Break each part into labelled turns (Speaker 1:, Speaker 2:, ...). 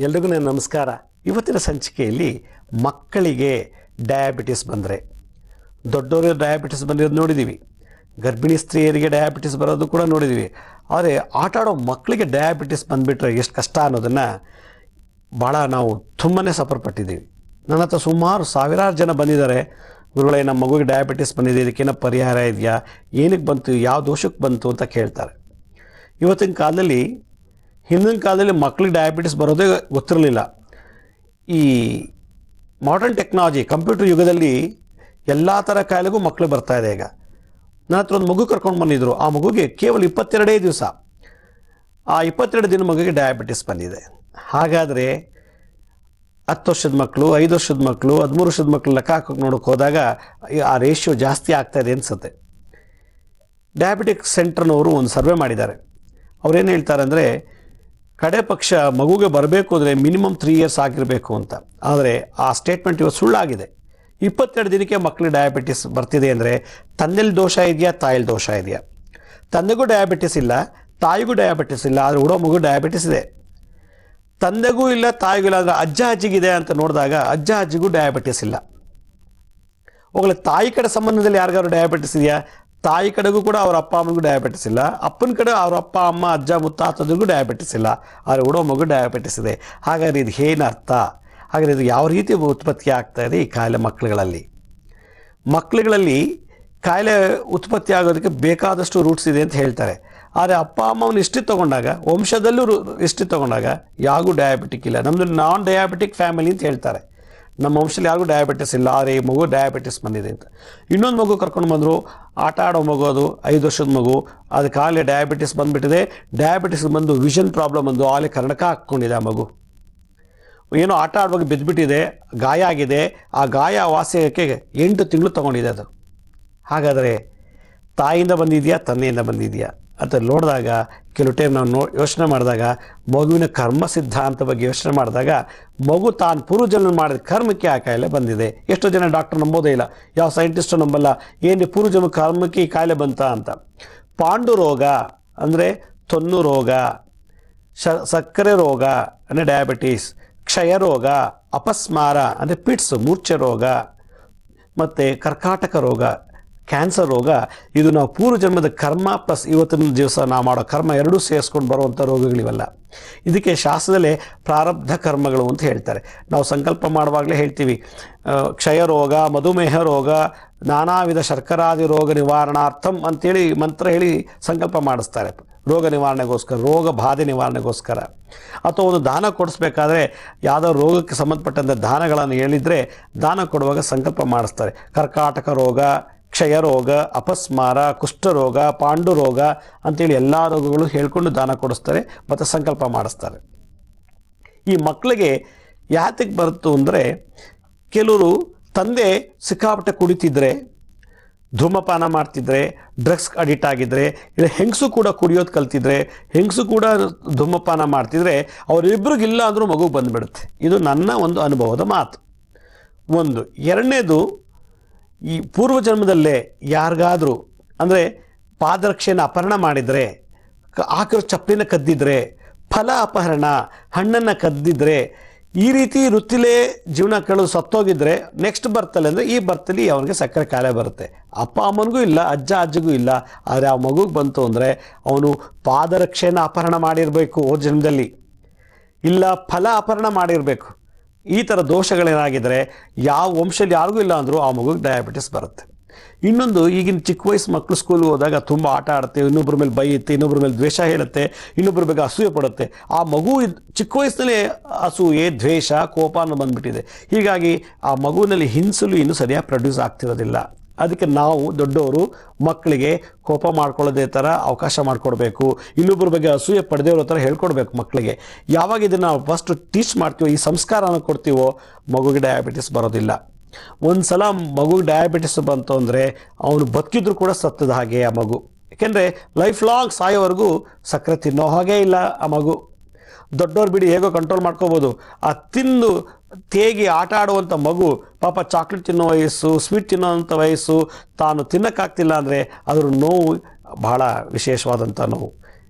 Speaker 1: ಎಲ್ರಿಗೂ ನನ್ನ ನಮಸ್ಕಾರ. ಇವತ್ತಿನ ಸಂಚಿಕೆಯಲ್ಲಿ ಮಕ್ಕಳಿಗೆ ಡಯಾಬಿಟಿಸ್ ಬಂದರೆ, ದೊಡ್ಡವರಿಗೆ ಡಯಾಬಿಟಿಸ್ ಬಂದಿರೋದು ನೋಡಿದ್ದೀವಿ, ಗರ್ಭಿಣಿ ಸ್ತ್ರೀಯರಿಗೆ ಡಯಾಬಿಟಿಸ್ ಬರೋದು ಕೂಡ ನೋಡಿದ್ದೀವಿ. ಆದರೆ ಆಟ ಆಡೋ ಮಕ್ಕಳಿಗೆ ಡಯಾಬಿಟಿಸ್ ಬಂದುಬಿಟ್ರೆ ಎಷ್ಟು ಕಷ್ಟ ಅನ್ನೋದನ್ನು ಭಾಳ ನಾವು ತುಂಬನೇ ಸಫರ್ ಪಟ್ಟಿದ್ದೀವಿ. ನನ್ನ ಹತ್ರ ಸುಮಾರು ಸಾವಿರಾರು ಜನ ಬಂದಿದ್ದಾರೆ. ಗುರುಗಳೇ, ನಮ್ಮ ಮಗುವಿಗೆ ಡಯಾಬಿಟಿಸ್ ಬಂದಿದೆ, ಇದಕ್ಕೇನೋ ಪರಿಹಾರ ಇದೆಯಾ, ಏನಕ್ಕೆ ಬಂತು, ಯಾವ ದೋಷಕ್ಕೆ ಬಂತು ಅಂತ ಕೇಳ್ತಾರೆ. ಇವತ್ತಿನ ಕಾಲದಲ್ಲಿ, ಹಿಂದಿನ ಕಾಲದಲ್ಲಿ ಮಕ್ಕಳಿಗೆ ಡಯಾಬಿಟಿಸ್ ಬರೋದೇ ಗೊತ್ತಿರಲಿಲ್ಲ. ಈ ಮಾಡರ್ನ್ ಟೆಕ್ನಾಲಜಿ, ಕಂಪ್ಯೂಟರ್ ಯುಗದಲ್ಲಿ ಎಲ್ಲ ಥರ ಕಾಯಿಲೆಗೂ ಮಕ್ಕಳು ಬರ್ತಾ ಇದೆ. ಈಗ ನನ್ನ ಹತ್ರ ಒಂದು ಮಗು ಕರ್ಕೊಂಡು ಬಂದಿದ್ದರು. ಆ ಮಗುಗೆ ಕೇವಲ 22 ದಿವಸ, ಆ 22 ದಿನ ಮಗುಗೆ ಡಯಾಬಿಟಿಸ್ ಬಂದಿದೆ. ಹಾಗಾದರೆ 10 ವರ್ಷದ ಮಕ್ಕಳು, 5 ವರ್ಷದ ಮಕ್ಕಳು, 13 ವರ್ಷದ ಮಕ್ಕಳು ಲೆಕ್ಕ ಹಾಕೋಕೆ ನೋಡೋಕೆ ಹೋದಾಗ ಆ ರೇಷಿಯೋ ಜಾಸ್ತಿ ಆಗ್ತಾಯಿದೆ ಅನಿಸುತ್ತೆ. ಡಯಾಬಿಟಿಕ್ ಸೆಂಟರ್ನವರು ಒಂದು ಸರ್ವೆ ಮಾಡಿದ್ದಾರೆ. ಅವ್ರೇನು ಹೇಳ್ತಾರೆ ಅಂದರೆ, ಕಡೆ ಪಕ್ಷ ಮಗುಗೆ ಬರಬೇಕು ಅಂದರೆ ಮಿನಿಮಮ್ 3 ಇಯರ್ಸ್ ಆಗಿರಬೇಕು ಅಂತ. ಆದರೆ ಆ ಸ್ಟೇಟ್ಮೆಂಟ್ ಇವತ್ತು ಸುಳ್ಳಾಗಿದೆ. 22 ದಿನಕ್ಕೆ ಮಕ್ಕಳಿಗೆ ಡಯಾಬಿಟಿಸ್ ಬರ್ತಿದೆ ಅಂದರೆ ತಂದೆಯಲ್ಲಿ ದೋಷ ಇದೆಯಾ, ತಾಯಿಯಲ್ಲಿ ದೋಷ ಇದೆಯಾ? ತಂದೆಗೂ ಡಯಾಬಿಟಿಸ್ ಇಲ್ಲ, ತಾಯಿಗೂ ಡಯಾಬಿಟಿಸ್ ಇಲ್ಲ, ಆದರೆ ಹುಡೋ ಮಗು ಡಯಾಬಿಟಿಸ್ ಇದೆ. ತಂದೆಗೂ ಇಲ್ಲ, ತಾಯಿಗೂ ಇಲ್ಲ, ಅಂದರೆ ಅಜ್ಜ ಅಜ್ಜಿಗಿದೆ ಅಂತ ನೋಡಿದಾಗ ಅಜ್ಜ ಅಜ್ಜಿಗೂ ಡಯಾಬಿಟಿಸ್ ಇಲ್ಲ. ಹೋಗಲಿ, ತಾಯಿ ಕಡೆ ಸಂಬಂಧದಲ್ಲಿ ಯಾರಿಗಾದ್ರು ಡಯಾಬಿಟಿಸ್ ಇದೆಯಾ? ತಾಯಿ ಕಡೆಗೂ ಕೂಡ ಅವ್ರ ಅಪ್ಪ ಅಮ್ಮನಿಗೂ ಡಯಾಬಿಟಿಸ್ ಇಲ್ಲ, ಅಪ್ಪನ ಕಡೆ ಅವ್ರ ಅಪ್ಪ ಅಮ್ಮ ಅಜ್ಜ ಮುತ್ತಾತದಿಗೂ ಡಯಾಬಿಟಿಸ್ ಇಲ್ಲ, ಆದರೆ ಹುಡೋ ಮಗು ಡಯಾಬಿಟಿಸ್ ಇದೆ. ಹಾಗಾದರೆ ಇದು ಏನು ಅರ್ಥ? ಹಾಗಾದರೆ ಇದು ಯಾವ ರೀತಿ ಉತ್ಪತ್ತಿ ಆಗ್ತಾ ಇದೆ ಈ ಕಾಯಿಲೆ ಮಕ್ಕಳುಗಳಲ್ಲಿ ಕಾಯಿಲೆ ಉತ್ಪತ್ತಿ ಆಗೋದಕ್ಕೆ ಬೇಕಾದಷ್ಟು ರೂಟ್ಸ್ ಇದೆ ಅಂತ ಹೇಳ್ತಾರೆ. ಆದರೆ ಅಪ್ಪ ಅಮ್ಮವನ್ನು ಹಿಸ್ಟ್ರಿ ತೊಗೊಂಡಾಗ, ವಂಶದಲ್ಲೂ ಹಿಸ್ಟ್ರಿ ತೊಗೊಂಡಾಗ ಯಾರಿಗೂ ಡಯಾಬಿಟಿಕ್ ಇಲ್ಲ. ನಮ್ಮದು ನಾನ್ ಡಯಾಬಿಟಿಕ್ ಫ್ಯಾಮಿಲಿ ಅಂತ ಹೇಳ್ತಾರೆ. ನಮ್ಮ ವಂಶದಲ್ಲಿ ಯಾರಿಗೂ ಡಯಾಬಿಟಿಸ್ ಇಲ್ಲ, ಆದರೆ ಈ ಮಗು ಡಯಾಬಿಟಿಸ್ ಬಂದಿದೆ ಅಂತ. ಇನ್ನೊಂದು ಮಗು ಕರ್ಕೊಂಡು ಬಂದರು, ಆಟ ಆಡೋ ಮಗು, ಅದು 5 ವರ್ಷದ ಮಗು, ಅದಕ್ಕೆ ಆಗಲೇ ಡಯಾಬಿಟಿಸ್ ಬಂದುಬಿಟ್ಟಿದೆ. ಡಯಾಬಿಟಿಸ್ ಬಂದು ವಿಷನ್ ಪ್ರಾಬ್ಲಮ್ ಬಂದು ಆಗಲೇ ಕರ್ಣಕ ಹಾಕ್ಕೊಂಡಿದೆ. ಆ ಮಗು ಏನೋ ಆಟ ಆಡುವಾಗ ಬಿದ್ದುಬಿಟ್ಟಿದೆ, ಗಾಯ ಆಗಿದೆ. ಆ ಗಾಯ ವಾಸಿಯಕ್ಕೆ 8 ತಿಂಗಳು ತೊಗೊಂಡಿದೆ ಅದು. ಹಾಗಾದರೆ ತಾಯಿಯಿಂದ ಬಂದಿದೆಯಾ, ತಂದೆಯಿಂದ ಬಂದಿದೆಯಾ ಅಂತ ನೋಡಿದಾಗ, ಕೆಲವು ಟೈಮ್ ನಾವು ಯೋಚನೆ ಮಾಡಿದಾಗ, ಮಗುವಿನ ಕರ್ಮ ಸಿದ್ಧಾಂತ ಬಗ್ಗೆ ಯೋಚನೆ ಮಾಡಿದಾಗ, ಮಗು ತಾನು ಪೂರ್ವಜನ್ಮ ಮಾಡಿದ ಕರ್ಮಕ್ಕೆ ಆ ಕಾಯಿಲೆ ಬಂದಿದೆ. ಎಷ್ಟೋ ಜನ ಡಾಕ್ಟರ್ ನಂಬೋದೇ ಇಲ್ಲ, ಯಾವ ಸೈಂಟಿಸ್ಟು ನಂಬಲ್ಲ, ಏನು ಪೂರ್ವಜನ್ಮ ಕರ್ಮಕ್ಕೆ ಈ ಕಾಯಿಲೆ ಬಂತ ಅಂತ. ಪಾಂಡು ರೋಗ ಅಂದರೆ ತೊನ್ನು ರೋಗ, ಸಕ್ಕರೆ ರೋಗ ಅಂದರೆ ಡಯಾಬಿಟೀಸ್, ಕ್ಷಯ ರೋಗ, ಅಪಸ್ಮಾರ ಅಂದರೆ ಪಿಟ್ಸ್ ಮೂರ್ಛೆ ರೋಗ, ಮತ್ತು ಕರ್ಕಾಟಕ ರೋಗ, ಕ್ಯಾನ್ಸರ್ ರೋಗ. ಇದು ನಾವು ಪೂರ್ವಜನ್ಮದ ಕರ್ಮ ಪ್ಲಸ್ ಇವತ್ತಿನ ದಿವಸ ನಾವು ಮಾಡೋ ಕರ್ಮ ಎರಡೂ ಸೇರಿಸ್ಕೊಂಡು ಬರುವಂಥ ರೋಗಗಳಿವೆಲ್ಲ. ಇದಕ್ಕೆ ಶಾಸ್ತ್ರದಲ್ಲೇ ಪ್ರಾರಬ್ಧ ಕರ್ಮಗಳು ಅಂತ ಹೇಳ್ತಾರೆ. ನಾವು ಸಂಕಲ್ಪ ಮಾಡುವಾಗಲೇ ಹೇಳ್ತೀವಿ, ಕ್ಷಯ ರೋಗ, ಮಧುಮೇಹ ರೋಗ, ನಾನಾ ವಿಧ ಶರ್ಕರಾದಿ ರೋಗ ನಿವಾರಣಾರ್ಥಂ ಅಂತೇಳಿ ಮಂತ್ರ ಹೇಳಿ ಸಂಕಲ್ಪ ಮಾಡಿಸ್ತಾರೆ. ರೋಗ ನಿವಾರಣೆಗೋಸ್ಕರ, ರೋಗ ಬಾಧೆ ನಿವಾರಣೆಗೋಸ್ಕರ. ಅಥವಾ ಒಂದು ದಾನ ಕೊಡಿಸ್ಬೇಕಾದ್ರೆ ಯಾವುದೋ ರೋಗಕ್ಕೆ ಸಂಬಂಧಪಟ್ಟಂಥ ದಾನಗಳನ್ನು ಹೇಳಿದರೆ ದಾನ ಕೊಡುವಾಗ ಸಂಕಲ್ಪ ಮಾಡಿಸ್ತಾರೆ. ಕರ್ಕಾಟಕ ರೋಗ, ಕ್ಷಯ ರೋಗ, ಅಪಸ್ಮಾರ, ಕುಷ್ಠರೋಗ, ಪಾಂಡು ರೋಗ ಅಂತೇಳಿ ಎಲ್ಲ ರೋಗಗಳು ಹೇಳ್ಕೊಂಡು ದಾನ ಕೊಡಿಸ್ತಾರೆ ಮತ್ತು ಸಂಕಲ್ಪ ಮಾಡಿಸ್ತಾರೆ. ಈ ಮಕ್ಕಳಿಗೆ ಯಾತಕ್ಕೆ ಬರುತ್ತು ಅಂದರೆ, ಕೆಲವರು ತಂದೆ ಸಿಕ್ಕಾಪಟ್ಟೆ ಕುಡಿತಿದ್ರೆ, ಧೂಮಪಾನ ಮಾಡ್ತಿದ್ರೆ, ಡ್ರಗ್ಸ್ ಅಡಿಕ್ಟ್ ಆಗಿದ್ದರೆ, ಇಲ್ಲ ಹೆಂಗಸು ಕೂಡ ಕುಡಿಯೋದು ಕಲ್ತಿದ್ರೆ, ಹೆಂಗಸು ಕೂಡ ಧೂಮಪಾನ ಮಾಡ್ತಿದ್ರೆ, ಅವರಿಬ್ಬರಿಗಿಲ್ಲ ಅಂದರೂ ಮಗು ಬಂದುಬಿಡುತ್ತೆ. ಇದು ನನ್ನ ಒಂದು ಅನುಭವದ ಮಾತು. ಒಂದು. ಎರಡನೇದು, ಈ ಪೂರ್ವಜನ್ಮದಲ್ಲೇ ಯಾರಿಗಾದರೂ ಅಂದರೆ ಪಾದರಕ್ಷೆಯನ್ನು ಅಪಹರಣ ಮಾಡಿದರೆ, ಹಾಕಿರೋ ಚಪ್ಪಲಿನ ಕದ್ದಿದ್ರೆ, ಫಲ ಅಪಹರಣ, ಹಣ್ಣನ್ನು ಕದ್ದಿದ್ರೆ, ಈ ರೀತಿ ವೃತ್ತಿಲೇ ಜೀವನ ಕಳೆದು ಸತ್ತೋಗಿದ್ರೆ ನೆಕ್ಸ್ಟ್ ಬರ್ತಲ್ಲಿ ಅಂದರೆ ಈ ಬರ್ತಲ್ಲಿ ಅವನಿಗೆ ಸಕ್ಕರೆ ಕಾಯಿಲೆ ಬರುತ್ತೆ. ಅಪ್ಪ ಅಮ್ಮನಿಗೂ ಇಲ್ಲ, ಅಜ್ಜ ಅಜ್ಜಿಗೂ ಇಲ್ಲ, ಆದರೆ ಆ ಮಗುಗೆ ಬಂತು ಅಂದರೆ ಅವನು ಪಾದರಕ್ಷೆಯನ್ನು ಅಪಹರಣ ಮಾಡಿರಬೇಕು ಹೋದ ಜನ್ಮದಲ್ಲಿ, ಇಲ್ಲ ಫಲ ಅಪಹರಣ ಮಾಡಿರಬೇಕು. ಈ ಥರ ದೋಷಗಳೇನಾಗಿದ್ದರೆ ಯಾವ ವಂಶದಲ್ಲಿ ಯಾರಿಗೂ ಇಲ್ಲ ಅಂದರೂ ಆ ಮಗುಗೆ ಡಯಾಬಿಟಿಸ್ ಬರುತ್ತೆ. ಇನ್ನೊಂದು, ಈಗಿನ ಚಿಕ್ಕ ವಯಸ್ಸು ಮಕ್ಕಳು ಸ್ಕೂಲ್ಗೆ ಹೋದಾಗ ತುಂಬ ಆಟ ಆಡುತ್ತೆ, ಇನ್ನೊಬ್ಬರ ಮೇಲೆ ಬೈಯುತ್ತೆ, ಇನ್ನೊಬ್ಬರ ಮೇಲೆ ದ್ವೇಷ ಹೇಳುತ್ತೆ, ಇನ್ನೊಬ್ಬರ ಬಗ್ಗೆ ಅಸೂಯೆ ಪಡುತ್ತೆ. ಆ ಮಗು ಚಿಕ್ಕ ವಯಸ್ಸಿನಲ್ಲೇ ಅಸೂಯೆ, ದ್ವೇಷ, ಕೋಪ ಅನ್ನೋ ಬಂದುಬಿಟ್ಟಿದೆ. ಹೀಗಾಗಿ ಆ ಮಗುವಿನಲ್ಲಿ ಇನ್ಸುಲಿನ್ ಇನ್ನೂ ಸರಿಯಾಗಿ ಪ್ರೊಡ್ಯೂಸ್ ಆಗ್ತಿರೋದಿಲ್ಲ. ಅದಕ್ಕೆ ನಾವು ದೊಡ್ಡವರು ಮಕ್ಕಳಿಗೆ ಕೋಪ ಮಾಡ್ಕೊಳ್ಳೋದೇ ಥರ ಅವಕಾಶ ಮಾಡಿಕೊಡ್ಬೇಕು, ಇನ್ನೊಬ್ಬರ ಬಗ್ಗೆ ಅಸೂಯೆ ಪಡೆದೇವ್ರ ಥರ ಹೇಳ್ಕೊಡ್ಬೇಕು ಮಕ್ಕಳಿಗೆ. ಯಾವಾಗ ಇದನ್ನು ನಾವು ಫಸ್ಟ್ ಟೀಚ್ ಮಾಡ್ತೀವೋ, ಈ ಸಂಸ್ಕಾರನ ಕೊಡ್ತೀವೋ, ಮಗುಗೆ ಡಯಾಬಿಟಿಸ್ ಬರೋದಿಲ್ಲ. ಒಂದು ಸಲ ಮಗುಗೆ ಡಯಾಬಿಟಿಸ್ ಬಂತು ಅಂದರೆ ಅವನು ಬದುಕಿದ್ರು ಕೂಡ ಸತ್ತದ ಹಾಗೆ ಆ ಮಗು. ಯಾಕೆಂದರೆ ಲೈಫ್ ಲಾಂಗ್ ಸಾಯೋವರೆಗೂ ಸಕ್ಕರೆ ತಿನ್ನೋ ಹಾಗೇ ಇಲ್ಲ ಆ ಮಗು. ದೊಡ್ಡವ್ರು ಬಿಡಿ ಹೇಗೋ ಕಂಟ್ರೋಲ್ ಮಾಡ್ಕೋಬೋದು, ಆ ತಿಂದು ತೇಗಿ ಆಟ ಆಡುವಂಥ ಮಗು ಪಾಪ ಚಾಕ್ಲೇಟ್ ತಿನ್ನೋ ವಯಸ್ಸು, ಸ್ವೀಟ್ ತಿನ್ನೋವಂಥ ವಯಸ್ಸು, ತಾನು ತಿನ್ನೋಕ್ಕಾಗ್ತಿಲ್ಲ ಅಂದರೆ ಅದರ ನೋವು ಬಹಳ ವಿಶೇಷವಾದಂಥ ನೋವು.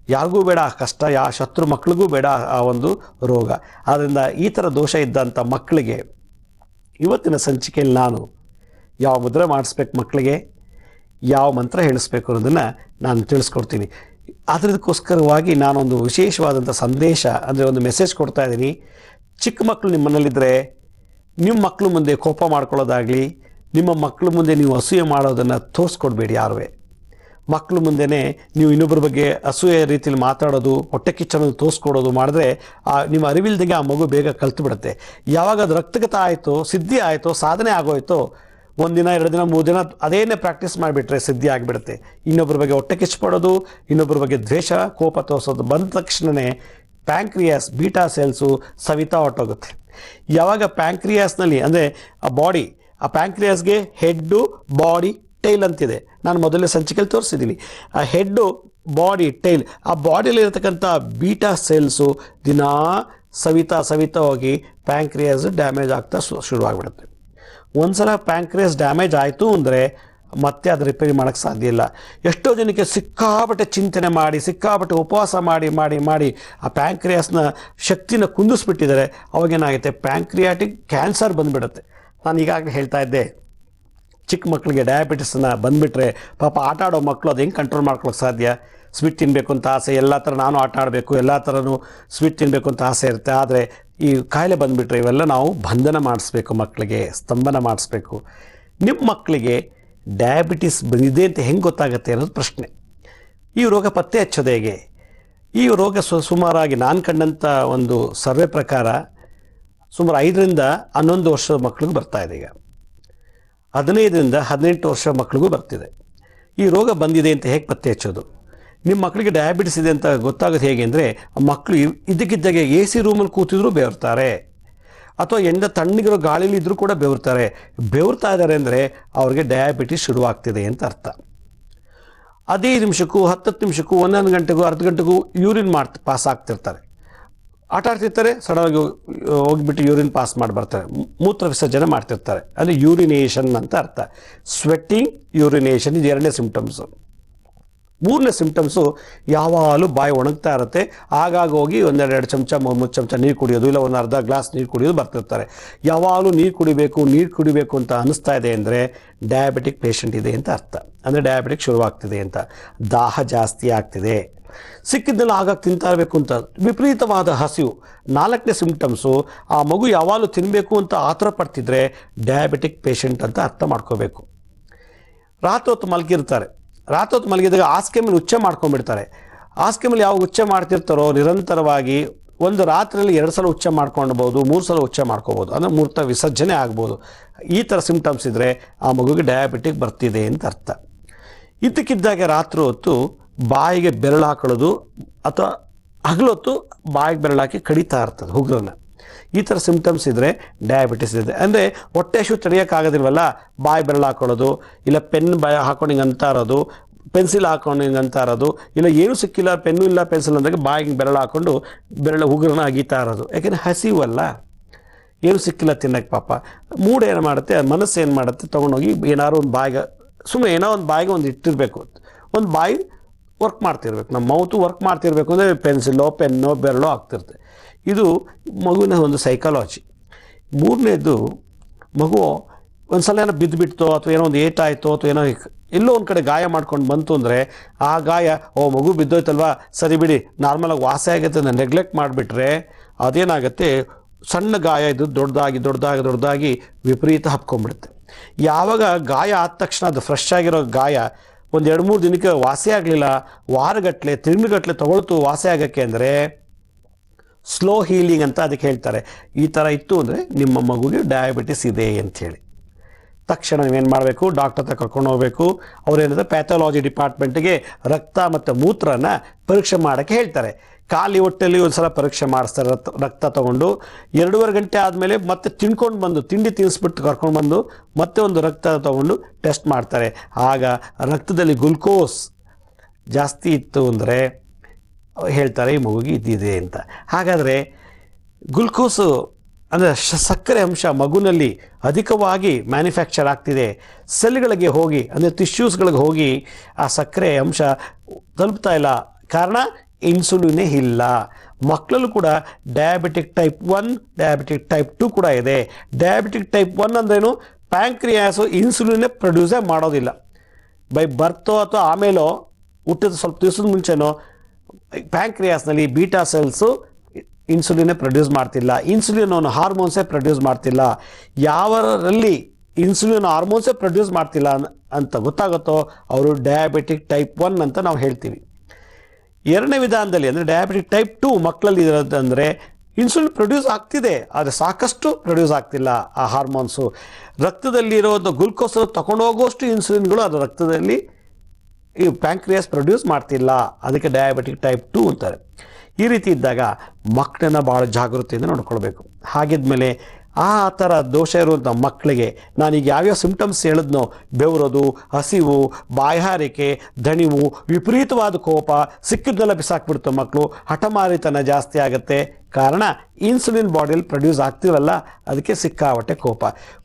Speaker 1: ಯಾರಿಗೂ ಬೇಡ ಆ ಕಷ್ಟ, ಶತ್ರು ಮಕ್ಕಳಿಗೂ ಬೇಡ ಆ ಒಂದು ರೋಗ. ಆದ್ದರಿಂದ ಈ ಥರ ದೋಷ ಇದ್ದಂಥ ಮಕ್ಕಳಿಗೆ ಇವತ್ತಿನ ಸಂಚಿಕೆಯಲ್ಲಿ ನಾನು ಯಾವ ಮುದ್ರೆ ಮಾಡಿಸ್ಬೇಕು, ಮಕ್ಕಳಿಗೆ ಯಾವ ಮಂತ್ರ ಹೇಳಿಸ್ಬೇಕು ಅನ್ನೋದನ್ನು ನಾನು ತಿಳಿಸ್ಕೊಡ್ತೀನಿ. ಅದಕ್ಕೋಸ್ಕರವಾಗಿ ನಾನೊಂದು ವಿಶೇಷವಾದಂಥ ಸಂದೇಶ ಅಂದರೆ ಒಂದು ಮೆಸೇಜ್ ಕೊಡ್ತಾ ಇದ್ದೀನಿ. ಚಿಕ್ಕ ಮಕ್ಕಳು ನಿಮ್ಮ ಮನೇಲಿದ್ದರೆ ನಿಮ್ಮ ಮಕ್ಕಳು ಮುಂದೆ ಕೋಪ ಮಾಡ್ಕೊಳ್ಳೋದಾಗಲಿ, ನಿಮ್ಮ ಮಕ್ಕಳು ಮುಂದೆ ನೀವು ಅಸೂಯೆ ಮಾಡೋದನ್ನು ತೋರಿಸ್ಕೊಡ್ಬೇಡಿ. ಯಾರೂ ಮಕ್ಕಳು ಮುಂದೆನೇ ನೀವು ಇನ್ನೊಬ್ಬರ ಬಗ್ಗೆ ಅಸೂಯೆ ರೀತಿಯಲ್ಲಿ ಮಾತಾಡೋದು, ಹೊಟ್ಟೆ ಕಿಚ್ಚನ್ನು ತೋರಿಸ್ಕೊಡೋದು ಮಾಡಿದ್ರೆ ನಿಮ್ಮ ಅರಿವಿಲ್ದಾಗೆ ಆ ಮಗು ಬೇಗ ಕಲ್ತು ಬಿಡುತ್ತೆ. ಯಾವಾಗ ಅದು ರಕ್ತಗತ ಆಯಿತೋ, ಸಿದ್ಧಿ ಆಯಿತೋ, ಸಾಧನೆ ಆಗೋಯ್ತೋ, 1 ದಿನ 2 ದಿನ 3 ದಿನ ಅದೇನೇ ಪ್ರಾಕ್ಟೀಸ್ ಮಾಡಿಬಿಟ್ರೆ ಸಿದ್ಧಿ ಆಗಿಬಿಡುತ್ತೆ. ಇನ್ನೊಬ್ಬರ ಬಗ್ಗೆ ಹೊಟ್ಟೆ ಕಿಚ್ಚಪಡೋದು, ಇನ್ನೊಬ್ಬರ ಬಗ್ಗೆ ದ್ವೇಷ, ಕೋಪ ತೋರಿಸೋದು ಬಂದ ತಕ್ಷಣವೇ ಪ್ಯಾಂಕ್ರಿಯಾಸ್ ಬೀಟಾ ಸೆಲ್ಸು ಸವಿತಾ ಹೊಟ್ಟೋಗುತ್ತೆ. ಯಾವಾಗ ಪ್ಯಾಂಕ್ರಿಯಾಸ್ನಲ್ಲಿ ಅಂದರೆ ಆ ಬಾಡಿ, ಆ ಪ್ಯಾಂಕ್ರಿಯಾಸ್ಗೆ ಹೆಡ್ಡು, ಬಾಡಿ, ಟೈಲ್ ಅಂತಿದೆ. ನಾನು ಮೊದಲನೇ ಸಂಚಿಕೆಯಲ್ಲಿ ತೋರಿಸಿದ್ದೀನಿ. ಆ ಹೆಡ್ಡು, ಬಾಡಿ, ಟೈಲ್, ಆ ಬಾಡಿಯಲ್ಲಿರತಕ್ಕಂಥ ಬೀಟಾ ಸೆಲ್ಸು ದಿನಾ ಸವಿತಾ ಹೋಗಿ ಪ್ಯಾಂಕ್ರಿಯಾಸ್ ಡ್ಯಾಮೇಜ್ ಆಗ್ತಾ ಶುರುವಾಗ್ಬಿಡುತ್ತೆ. ಒಂದು ಸಲ ಪ್ಯಾಂಕ್ರಿಯಾಸ್ ಡ್ಯಾಮೇಜ್ ಆಯಿತು ಅಂದರೆ ಮತ್ತೆ ಅದು ರಿಪೇರಿ ಮಾಡೋಕ್ಕೆ ಸಾಧ್ಯ ಇಲ್ಲ. ಎಷ್ಟೋ ಜನಕ್ಕೆ ಸಿಕ್ಕಾಪಟ್ಟೆ ಚಿಂತನೆ ಮಾಡಿ, ಸಿಕ್ಕಾಪಟ್ಟೆ ಉಪವಾಸ ಮಾಡಿ ಆ ಪ್ಯಾಂಕ್ರಿಯಾಸ್ನ ಶಕ್ತಿನ ಕುಂದಿಸ್ಬಿಟ್ಟಿದ್ದಾರೆ. ಅವಾಗೇನಾಗುತ್ತೆ, ಪ್ಯಾಂಕ್ರಿಯಾಟಿಕ್ ಕ್ಯಾನ್ಸರ್ ಬಂದುಬಿಡುತ್ತೆ. ನಾನು ಈಗಾಗಲೇ ಹೇಳ್ತಾ ಇದ್ದೆ, ಚಿಕ್ಕ ಮಕ್ಕಳಿಗೆ ಡಯಾಬಿಟಿಸನ್ನು ಬಂದುಬಿಟ್ರೆ ಪಾಪ ಆಟ ಆಡೋ ಮಕ್ಕಳು ಅದು ಹೆಂಗೆ ಕಂಟ್ರೋಲ್ ಮಾಡ್ಕೊಳ್ಳೋಕೆ ಸಾಧ್ಯ? ಸ್ವೀಟ್ ತಿನ್ನಬೇಕು ಅಂತ ಆಸೆ, ಎಲ್ಲ ಥರ ನಾನು ಆಟ ಆಡಬೇಕು, ಎಲ್ಲ ಥರನೂ ಸ್ವೀಟ್ ತಿನ್ನಬೇಕು ಅಂತ ಆಸೆ ಇರುತ್ತೆ. ಆದರೆ ಈ ಕಾಯಿಲೆ ಬಂದುಬಿಟ್ರೆ ಇವೆಲ್ಲ ನಾವು ಬಂಧನ ಮಾಡಿಸ್ಬೇಕು, ಮಕ್ಕಳಿಗೆ ಸ್ತಂಭನ ಮಾಡಿಸ್ಬೇಕು. ನಿಮ್ಮ ಮಕ್ಕಳಿಗೆ ಡಯಾಬಿಟಿಸ್ ಬಂದಿದೆ ಅಂತ ಹೆಂಗೆ ಗೊತ್ತಾಗುತ್ತೆ ಅನ್ನೋದು ಪ್ರಶ್ನೆ. ಈ ರೋಗ ಪತ್ತೆ ಹಚ್ಚೋದು ಹೇಗೆ? ಈ ರೋಗ ಸುಮಾರಾಗಿ ನಾನು ಕಂಡಂಥ ಒಂದು ಸರ್ವೆ ಪ್ರಕಾರ ಸುಮಾರು 5ರಿಂದ 11 ವರ್ಷದ ಮಕ್ಕಳಿಗೂ ಬರ್ತಾಯಿದೆ. ಈಗ 15ರಿಂದ 18 ವರ್ಷ ಮಕ್ಕಳಿಗೂ ಬರ್ತಿದೆ. ಈ ರೋಗ ಬಂದಿದೆ ಅಂತ ಹೇಗೆ ಪತ್ತೆ ಹಚ್ಚೋದು? ನಿಮ್ಮ ಮಕ್ಕಳಿಗೆ ಡಯಾಬಿಟಿಸ್ ಇದೆ ಅಂತ ಗೊತ್ತಾಗೋದು ಹೇಗೆ ಅಂದರೆ, ಮಕ್ಕಳು ಇದಕ್ಕಿದ್ದಾಗೆ ಎ ಸಿ ರೂಮಲ್ಲಿ ಕೂತಿದ್ರು ಬೆವರ್ತಾರೆ, ಅಥವಾ ತಣ್ಣಗಿರೋ ಗಾಳಿಲಿ ಇದ್ದರೂ ಕೂಡ ಬೆವರ್ತಾ ಇದ್ದಾರೆ ಅಂದರೆ ಅವ್ರಿಗೆ ಡಯಾಬಿಟಿಸ್ ಶುರುವಾಗ್ತಿದೆ ಅಂತ ಅರ್ಥ. 15 ನಿಮಿಷಕ್ಕೂ 10 ನಿಮಿಷಕ್ಕೂ 1 ಗಂಟೆಗೂ ಅರ್ಧ ಗಂಟೆಗೂ ಯೂರಿನ್ ಪಾಸ್ ಆಗ್ತಿರ್ತಾರೆ. ಆಟ ಆಡ್ತಿರ್ತಾರೆ, ಸಡನ್ನಾಗಿ ಹೋಗಿಬಿಟ್ಟು ಯೂರಿನ್ ಪಾಸ್ ಮಾಡಿ ಬರ್ತಾರೆ, ಮೂತ್ರ ವಿಸರ್ಜನೆ ಮಾಡ್ತಿರ್ತಾರೆ. ಅಂದರೆ ಯೂರಿನೇಷನ್ ಅಂತ ಅರ್ಥ. ಸ್ವೆಟ್ಟಿಂಗ್, ಯೂರಿನೇಷನ್ ಇದು 2ನೇ ಸಿಂಪ್ಟಮ್ಸು. 3ನೇ ಸಿಂಪ್ಟಮ್ಸು ಯಾವಾಗಲೂ ಬಾಯಿ ಒಣಗ್ತಾ ಇರುತ್ತೆ. ಆಗಾಗ ಹೋಗಿ 1-2 ಚಮಚ 3 ಚಮಚ ನೀರು ಕುಡಿಯೋದು, ಇಲ್ಲ 1 ಅರ್ಧ ಗ್ಲಾಸ್ ನೀರು ಕುಡಿಯೋದು ಬರ್ತಿರ್ತಾರೆ. ಯಾವಾಗಲೂ ನೀರು ಕುಡಿಬೇಕು ಅಂತ ಅನ್ನಿಸ್ತಾ ಇದೆ ಅಂದರೆ ಡಯಾಬಿಟಿಕ್ ಪೇಷಂಟ್ ಇದೆ ಅಂತ ಅರ್ಥ. ಅಂದರೆ ಡಯಾಬಿಟಿಕ್ ಶುರುವಾಗ್ತಿದೆ ಅಂತ. ದಾಹ ಜಾಸ್ತಿ ಆಗ್ತಿದೆ, ಸಿಕ್ಕಿದ್ದೆಲ್ಲ ಆಗಾಗ ತಿಂತಾ ಇರಬೇಕು ಅಂತ, ವಿಪರೀತವಾದ ಹಸಿವು 4ನೇ ಸಿಂಪ್ಟಮ್ಸು. ಆ ಮಗು ಯಾವಾಗಲೂ ತಿನ್ನಬೇಕು ಅಂತ ಆತರ ಪಡ್ತಿದ್ರೆ ಡಯಾಬಿಟಿಕ್ ಪೇಷಂಟ್ ಅಂತ ಅರ್ಥ ಮಾಡ್ಕೋಬೇಕು. ರಾತ್ರಿ ಹೊತ್ತು ಮಲಗಿದಾಗ ಹಾಸಿಗೆ ಮೇಲೆ ಉಚ್ಚೆ ಮಾಡ್ಕೊಂಡ್ಬಿಡ್ತಾರೆ. ಹಾಸಿಗೆ ಮೇಲೆ ಯಾವಾಗ ಉಚ್ಚೆ ಮಾಡ್ತಿರ್ತಾರೋ ನಿರಂತರವಾಗಿ ಒಂದು ರಾತ್ರಿಯಲ್ಲಿ 2 ಸಲ ಉಚ್ಚೆ ಮಾಡ್ಕೊಳ್ಬೋದು, 3 ಸಲ ಉಚ್ಚೆ ಮಾಡ್ಕೋಬೋದು, ಅಂದರೆ ಮೂರ್ತ ವಿಸರ್ಜನೆ ಆಗ್ಬೋದು. ಈ ಥರ ಸಿಂಪ್ಟಮ್ಸ್ ಇದ್ದರೆ ಆ ಮಗುಗೆ ಡಯಾಬಿಟಿಕ್ ಬರ್ತಿದೆ ಅಂತ ಅರ್ಥ. ಇದ್ದಕ್ಕಿದ್ದಾಗೆ ರಾತ್ರಿ ಹೊತ್ತು ಬಾಯಿಗೆ ಬೆರಳು ಹಾಕೊಳ್ಳೋದು, ಅಥವಾ ಹಗಲೊತ್ತು ಬಾಯಿಗೆ ಬೆರಳು ಹಾಕಿ ಕಡಿತಾ ಇರ್ತದೆ ಉಗುರನ್ನು. ಈ ಥರ ಸಿಂಪ್ಟಮ್ಸ್ ಇದ್ದರೆ ಡಯಾಬಿಟಿಸ್ ಇದೆ. ಅಂದರೆ ಹೊಟ್ಟೆ ಹಸಿವು ತಡೆಯೋಕ್ಕಾಗೋದಿಲ್ವಲ್ಲ, ಬಾಯಿ ಬೆರಳು ಹಾಕೊಳ್ಳೋದು, ಇಲ್ಲ ಪೆನ್ ಬಾಯಿ ಹಾಕೊಂಡು ಹಿಂಗೆ ಅಂತ ಇರೋದು, ಪೆನ್ಸಿಲ್ ಹಾಕೊಂಡು ಹಿಂಗೆ ಅಂತ ಇರೋದು, ಇಲ್ಲ ಏನೂ ಸಿಕ್ಕಿಲ್ಲ, ಪೆನ್ನು ಇಲ್ಲ ಪೆನ್ಸಿಲ್ ಅಂದಾಗ ಬಾಯಿಗೆ ಬೆರಳು ಹಾಕ್ಕೊಂಡು ಉಗುರನ್ನ ಅಗೀತಾ ಇರೋದು. ಯಾಕೆಂದರೆ ಹಸಿವಲ್ಲ, ಏನೂ ಸಿಕ್ಕಿಲ್ಲ ತಿನ್ನೋಕ್ಕೆ. ಪಾಪ ಮೂಡ್ ಏನು ಮಾಡುತ್ತೆ, ಮನಸ್ಸು ಏನು ಮಾಡುತ್ತೆ, ತೊಗೊಂಡೋಗಿ ಏನಾದ್ರು ಒಂದು ಬಾಯಿಗೆ ಸುಮ್ಮನೆ ಏನೋ ಒಂದು ಬಾಯಿಗೆ ಒಂದು ಇಟ್ಟಿರಬೇಕು, ಒಂದು ಬಾಯಿ ವರ್ಕ್ ಮಾಡ್ತಿರ್ಬೇಕು. ನಮ್ಮ ಮೌತು ವರ್ಕ್ ಮಾಡ್ತಿರ್ಬೇಕು ಅಂದರೆ ಪೆನ್ಸಿಲ್ಲೋ ಪೆನ್ನೋ ಬೆರಳೋ ಆಗ್ತಿರುತ್ತೆ. ಇದು ಮಗುವಿನ ಒಂದು ಸೈಕಾಲಜಿ. 3ನೇದು, ಮಗು ಒಂದು ಸಲ ಏನೋ ಬಿದ್ದುಬಿಡ್ತೋ, ಅಥವಾ ಏನೋ ಒಂದು ಏಟಾಯಿತೋ, ಅಥವಾ ಏನೋ ಎಲ್ಲೋ ಒಂದು ಕಡೆ ಗಾಯ ಮಾಡ್ಕೊಂಡು ಬಂತು ಅಂದರೆ ಆ ಗಾಯ ಮಗು ಬಿದ್ದೋಯ್ತಲ್ವ, ಸರಿ ಬಿಡಿ ನಾರ್ಮಲಾಗಿ ವಾಸಿ ಆಗುತ್ತೆ ಅಂತ ನೆಗ್ಲೆಕ್ಟ್ ಮಾಡಿಬಿಟ್ರೆ ಅದೇನಾಗುತ್ತೆ, ಸಣ್ಣ ಗಾಯ ಇದು ದೊಡ್ಡದಾಗಿ ವಿಪರೀತ ಹಬ್ಕೊಂಡ್ಬಿಡುತ್ತೆ. ಯಾವಾಗ ಗಾಯ ಆದ ತಕ್ಷಣ ಅದು ಫ್ರೆಶ್ ಆಗಿರೋ ಗಾಯ ಒಂದು 2-3 ದಿನಕ್ಕೆ ವಾಸಿ ಆಗಲಿಲ್ಲ, ವಾರಗಟ್ಟಲೆ ತಿಂಗ್ಳುಗಟ್ಟಲೆ ತೊಗೊಳ್ತು ವಾಸಿ ಆಗೋಕ್ಕೆ ಅಂದರೆ ಸ್ಲೋ ಹೀಲಿಂಗ್ ಅಂತ ಅದಕ್ಕೆ ಹೇಳ್ತಾರೆ. ಈ ಥರ ಇತ್ತು ಅಂದರೆ ನಿಮ್ಮ ಮಗುಗೆ ಡಯಾಬಿಟಿಸ್ ಇದೆ ಅಂಥೇಳಿ ತಕ್ಷಣ ನೀವೇನು ಮಾಡಬೇಕು, ಡಾಕ್ಟರ್ ಹತ್ರ ಕರ್ಕೊಂಡು ಹೋಗಬೇಕು. ಅವ್ರೇನಿದೆ ಪ್ಯಾಥಾಲಜಿ ಡಿಪಾರ್ಟ್ಮೆಂಟ್ಗೆ ರಕ್ತ ಮತ್ತು ಮೂತ್ರನ ಪರೀಕ್ಷೆ ಮಾಡೋಕ್ಕೆ ಹೇಳ್ತಾರೆ. ಖಾಲಿ ಹೊಟ್ಟೆಯಲ್ಲಿ ಒಂದು ಸಲ ಪರೀಕ್ಷೆ ಮಾಡಿಸ್ತಾರೆ, ರಕ್ತ ತೊಗೊಂಡು 2.5 ಗಂಟೆ ಆದಮೇಲೆ ಮತ್ತೆ ತಿಂಡಿ ತಿನ್ನಿಸ್ಬಿಟ್ಟು ಕರ್ಕೊಂಡು ಬಂದು ಮತ್ತೆ ಒಂದು ರಕ್ತ ತೊಗೊಂಡು ಟೆಸ್ಟ್ ಮಾಡ್ತಾರೆ. ಆಗ ರಕ್ತದಲ್ಲಿ ಗ್ಲುಕೋಸ್ ಜಾಸ್ತಿ ಇತ್ತು ಅಂದರೆ ಹೇಳ್ತಾರೆ ಈ ಮಗುಗೆ ಇದ್ದಿದೆ ಅಂತ. ಹಾಗಾದರೆ ಗ್ಲುಕೋಸು ಅಂದರೆ ಸಕ್ಕರೆ ಅಂಶ ಮಗುನಲ್ಲಿ ಅಧಿಕವಾಗಿ ಮ್ಯಾನುಫ್ಯಾಕ್ಚರ್ ಆಗ್ತಿದೆ, ಸೆಲ್ಗಳಿಗೆ ಹೋಗಿ ಅಂದರೆ ಟಿಶ್ಯೂಸ್ಗಳಿಗೆ ಹೋಗಿ ಆ ಸಕ್ಕರೆ ಅಂಶ ತಲುಪ್ತಾ ಇಲ್ಲ. ಕಾರಣ ಇನ್ಸುಲಿನೇ ಇಲ್ಲ. ಮಕ್ಕಳಲ್ಲೂ ಕೂಡ ಡಯಾಬಿಟಿಕ್ ಟೈಪ್ 1, ಡಯಾಬಿಟಿಕ್ ಟೈಪ್ 2 ಕೂಡ ಇದೆ. ಡಯಾಬಿಟಿಕ್ ಟೈಪ್ 1 ಅಂದ್ರೇನು, ಪ್ಯಾಂಕ್ರಿಯಾಸು ಇನ್ಸುಲಿನೇ ಪ್ರೊಡ್ಯೂಸೇ ಮಾಡೋದಿಲ್ಲ. ಬೈ ಬರ್ತೋ ಅಥವಾ ಆಮೇಲೋ ಹುಟ್ಟಿದ ಸ್ವಲ್ಪ ದಿವಸದ ಮುಂಚೆನೋ ಪ್ಯಾಂಕ್ರಿಯಾಸ್ನಲ್ಲಿ ಬೀಟಾ ಸೆಲ್ಸು ಇನ್ಸುಲಿನೇ ಪ್ರೊಡ್ಯೂಸ್ ಮಾಡ್ತಿಲ್ಲ. ಇನ್ಸುಲಿನ್ ಅನ್ನೋ ಹಾರ್ಮೋನ್ಸೇ ಪ್ರೊಡ್ಯೂಸ್ ಮಾಡ್ತಿಲ್ಲ. ಯಾವರಲ್ಲಿ ಇನ್ಸುಲಿನ್ ಹಾರ್ಮೋನ್ಸೇ ಪ್ರೊಡ್ಯೂಸ್ ಮಾಡ್ತಿಲ್ಲ ಅಂತ ಗೊತ್ತಾಗುತ್ತೋ ಅವರು ಡಯಾಬಿಟಿಕ್ ಟೈಪ್ 1 ಅಂತ ನಾವು ಹೇಳ್ತೀವಿ. ಎರಡನೇ ವಿಧಾನದಲ್ಲಿ ಅಂದರೆ ಡಯಾಬಿಟಿಕ್ ಟೈಪ್ 2 ಮಕ್ಕಳಲ್ಲಿ ಇರೋದಂದರೆ ಇನ್ಸುಲಿನ್ ಪ್ರೊಡ್ಯೂಸ್ ಆಗ್ತಿದೆ, ಆದರೆ ಸಾಕಷ್ಟು ಪ್ರೊಡ್ಯೂಸ್ ಆಗ್ತಿಲ್ಲ. ಆ ಹಾರ್ಮೋನ್ಸು ರಕ್ತದಲ್ಲಿರೋದು ಗ್ಲುಕೋಸನ್ನು ತಗೊಂಡು ಹೋಗುವಷ್ಟು ಇನ್ಸುಲಿನ್ಗಳು ಅದು ರಕ್ತದಲ್ಲಿ ಈ ಪ್ಯಾಂಕ್ರಿಯಾಸ್ ಪ್ರೊಡ್ಯೂಸ್ ಮಾಡ್ತಿಲ್ಲ. ಅದಕ್ಕೆ ಡಯಾಬಿಟಿಕ್ ಟೈಪ್ 2 ಅಂತಾರೆ. ಈ ರೀತಿ ಇದ್ದಾಗ ಮಕ್ಕಳನ್ನ ಭಾಳ ಜಾಗೃತಿಯಿಂದ ನೋಡ್ಕೊಳ್ಬೇಕು. ಹಾಗಿದ್ಮೇಲೆ ಆ ಥರ ದೋಷ ಇರುವಂಥ ಮಕ್ಕಳಿಗೆ ನಾನೀಗ ಯಾವ್ಯಾವ ಸಿಂಪ್ಟಮ್ಸ್ ಹೇಳಿದ್ನೋ, ಬೆವರೋದು, ಹಸಿವು, ಬಾಯಾರಿಕೆ, ದಣಿವು, ವಿಪರೀತವಾದ ಕೋಪ, ಸಿಕ್ಕಿದ್ದೆಲ್ಲ ಬಿಸಾಕ್ಬಿಡ್ತು ಮಕ್ಕಳು, ಹಠಮಾರಿತನ ಜಾಸ್ತಿ ಆಗುತ್ತೆ. ಕಾರಣ ಇನ್ಸುಲಿನ್ ಬಾಡಿಯಲ್ಲಿ ಪ್ರೊಡ್ಯೂಸ್ ಆಗ್ತಿರಲ್ಲ, ಅದಕ್ಕೆ ಸಿಕ್ಕಾಪಟ್ಟೆ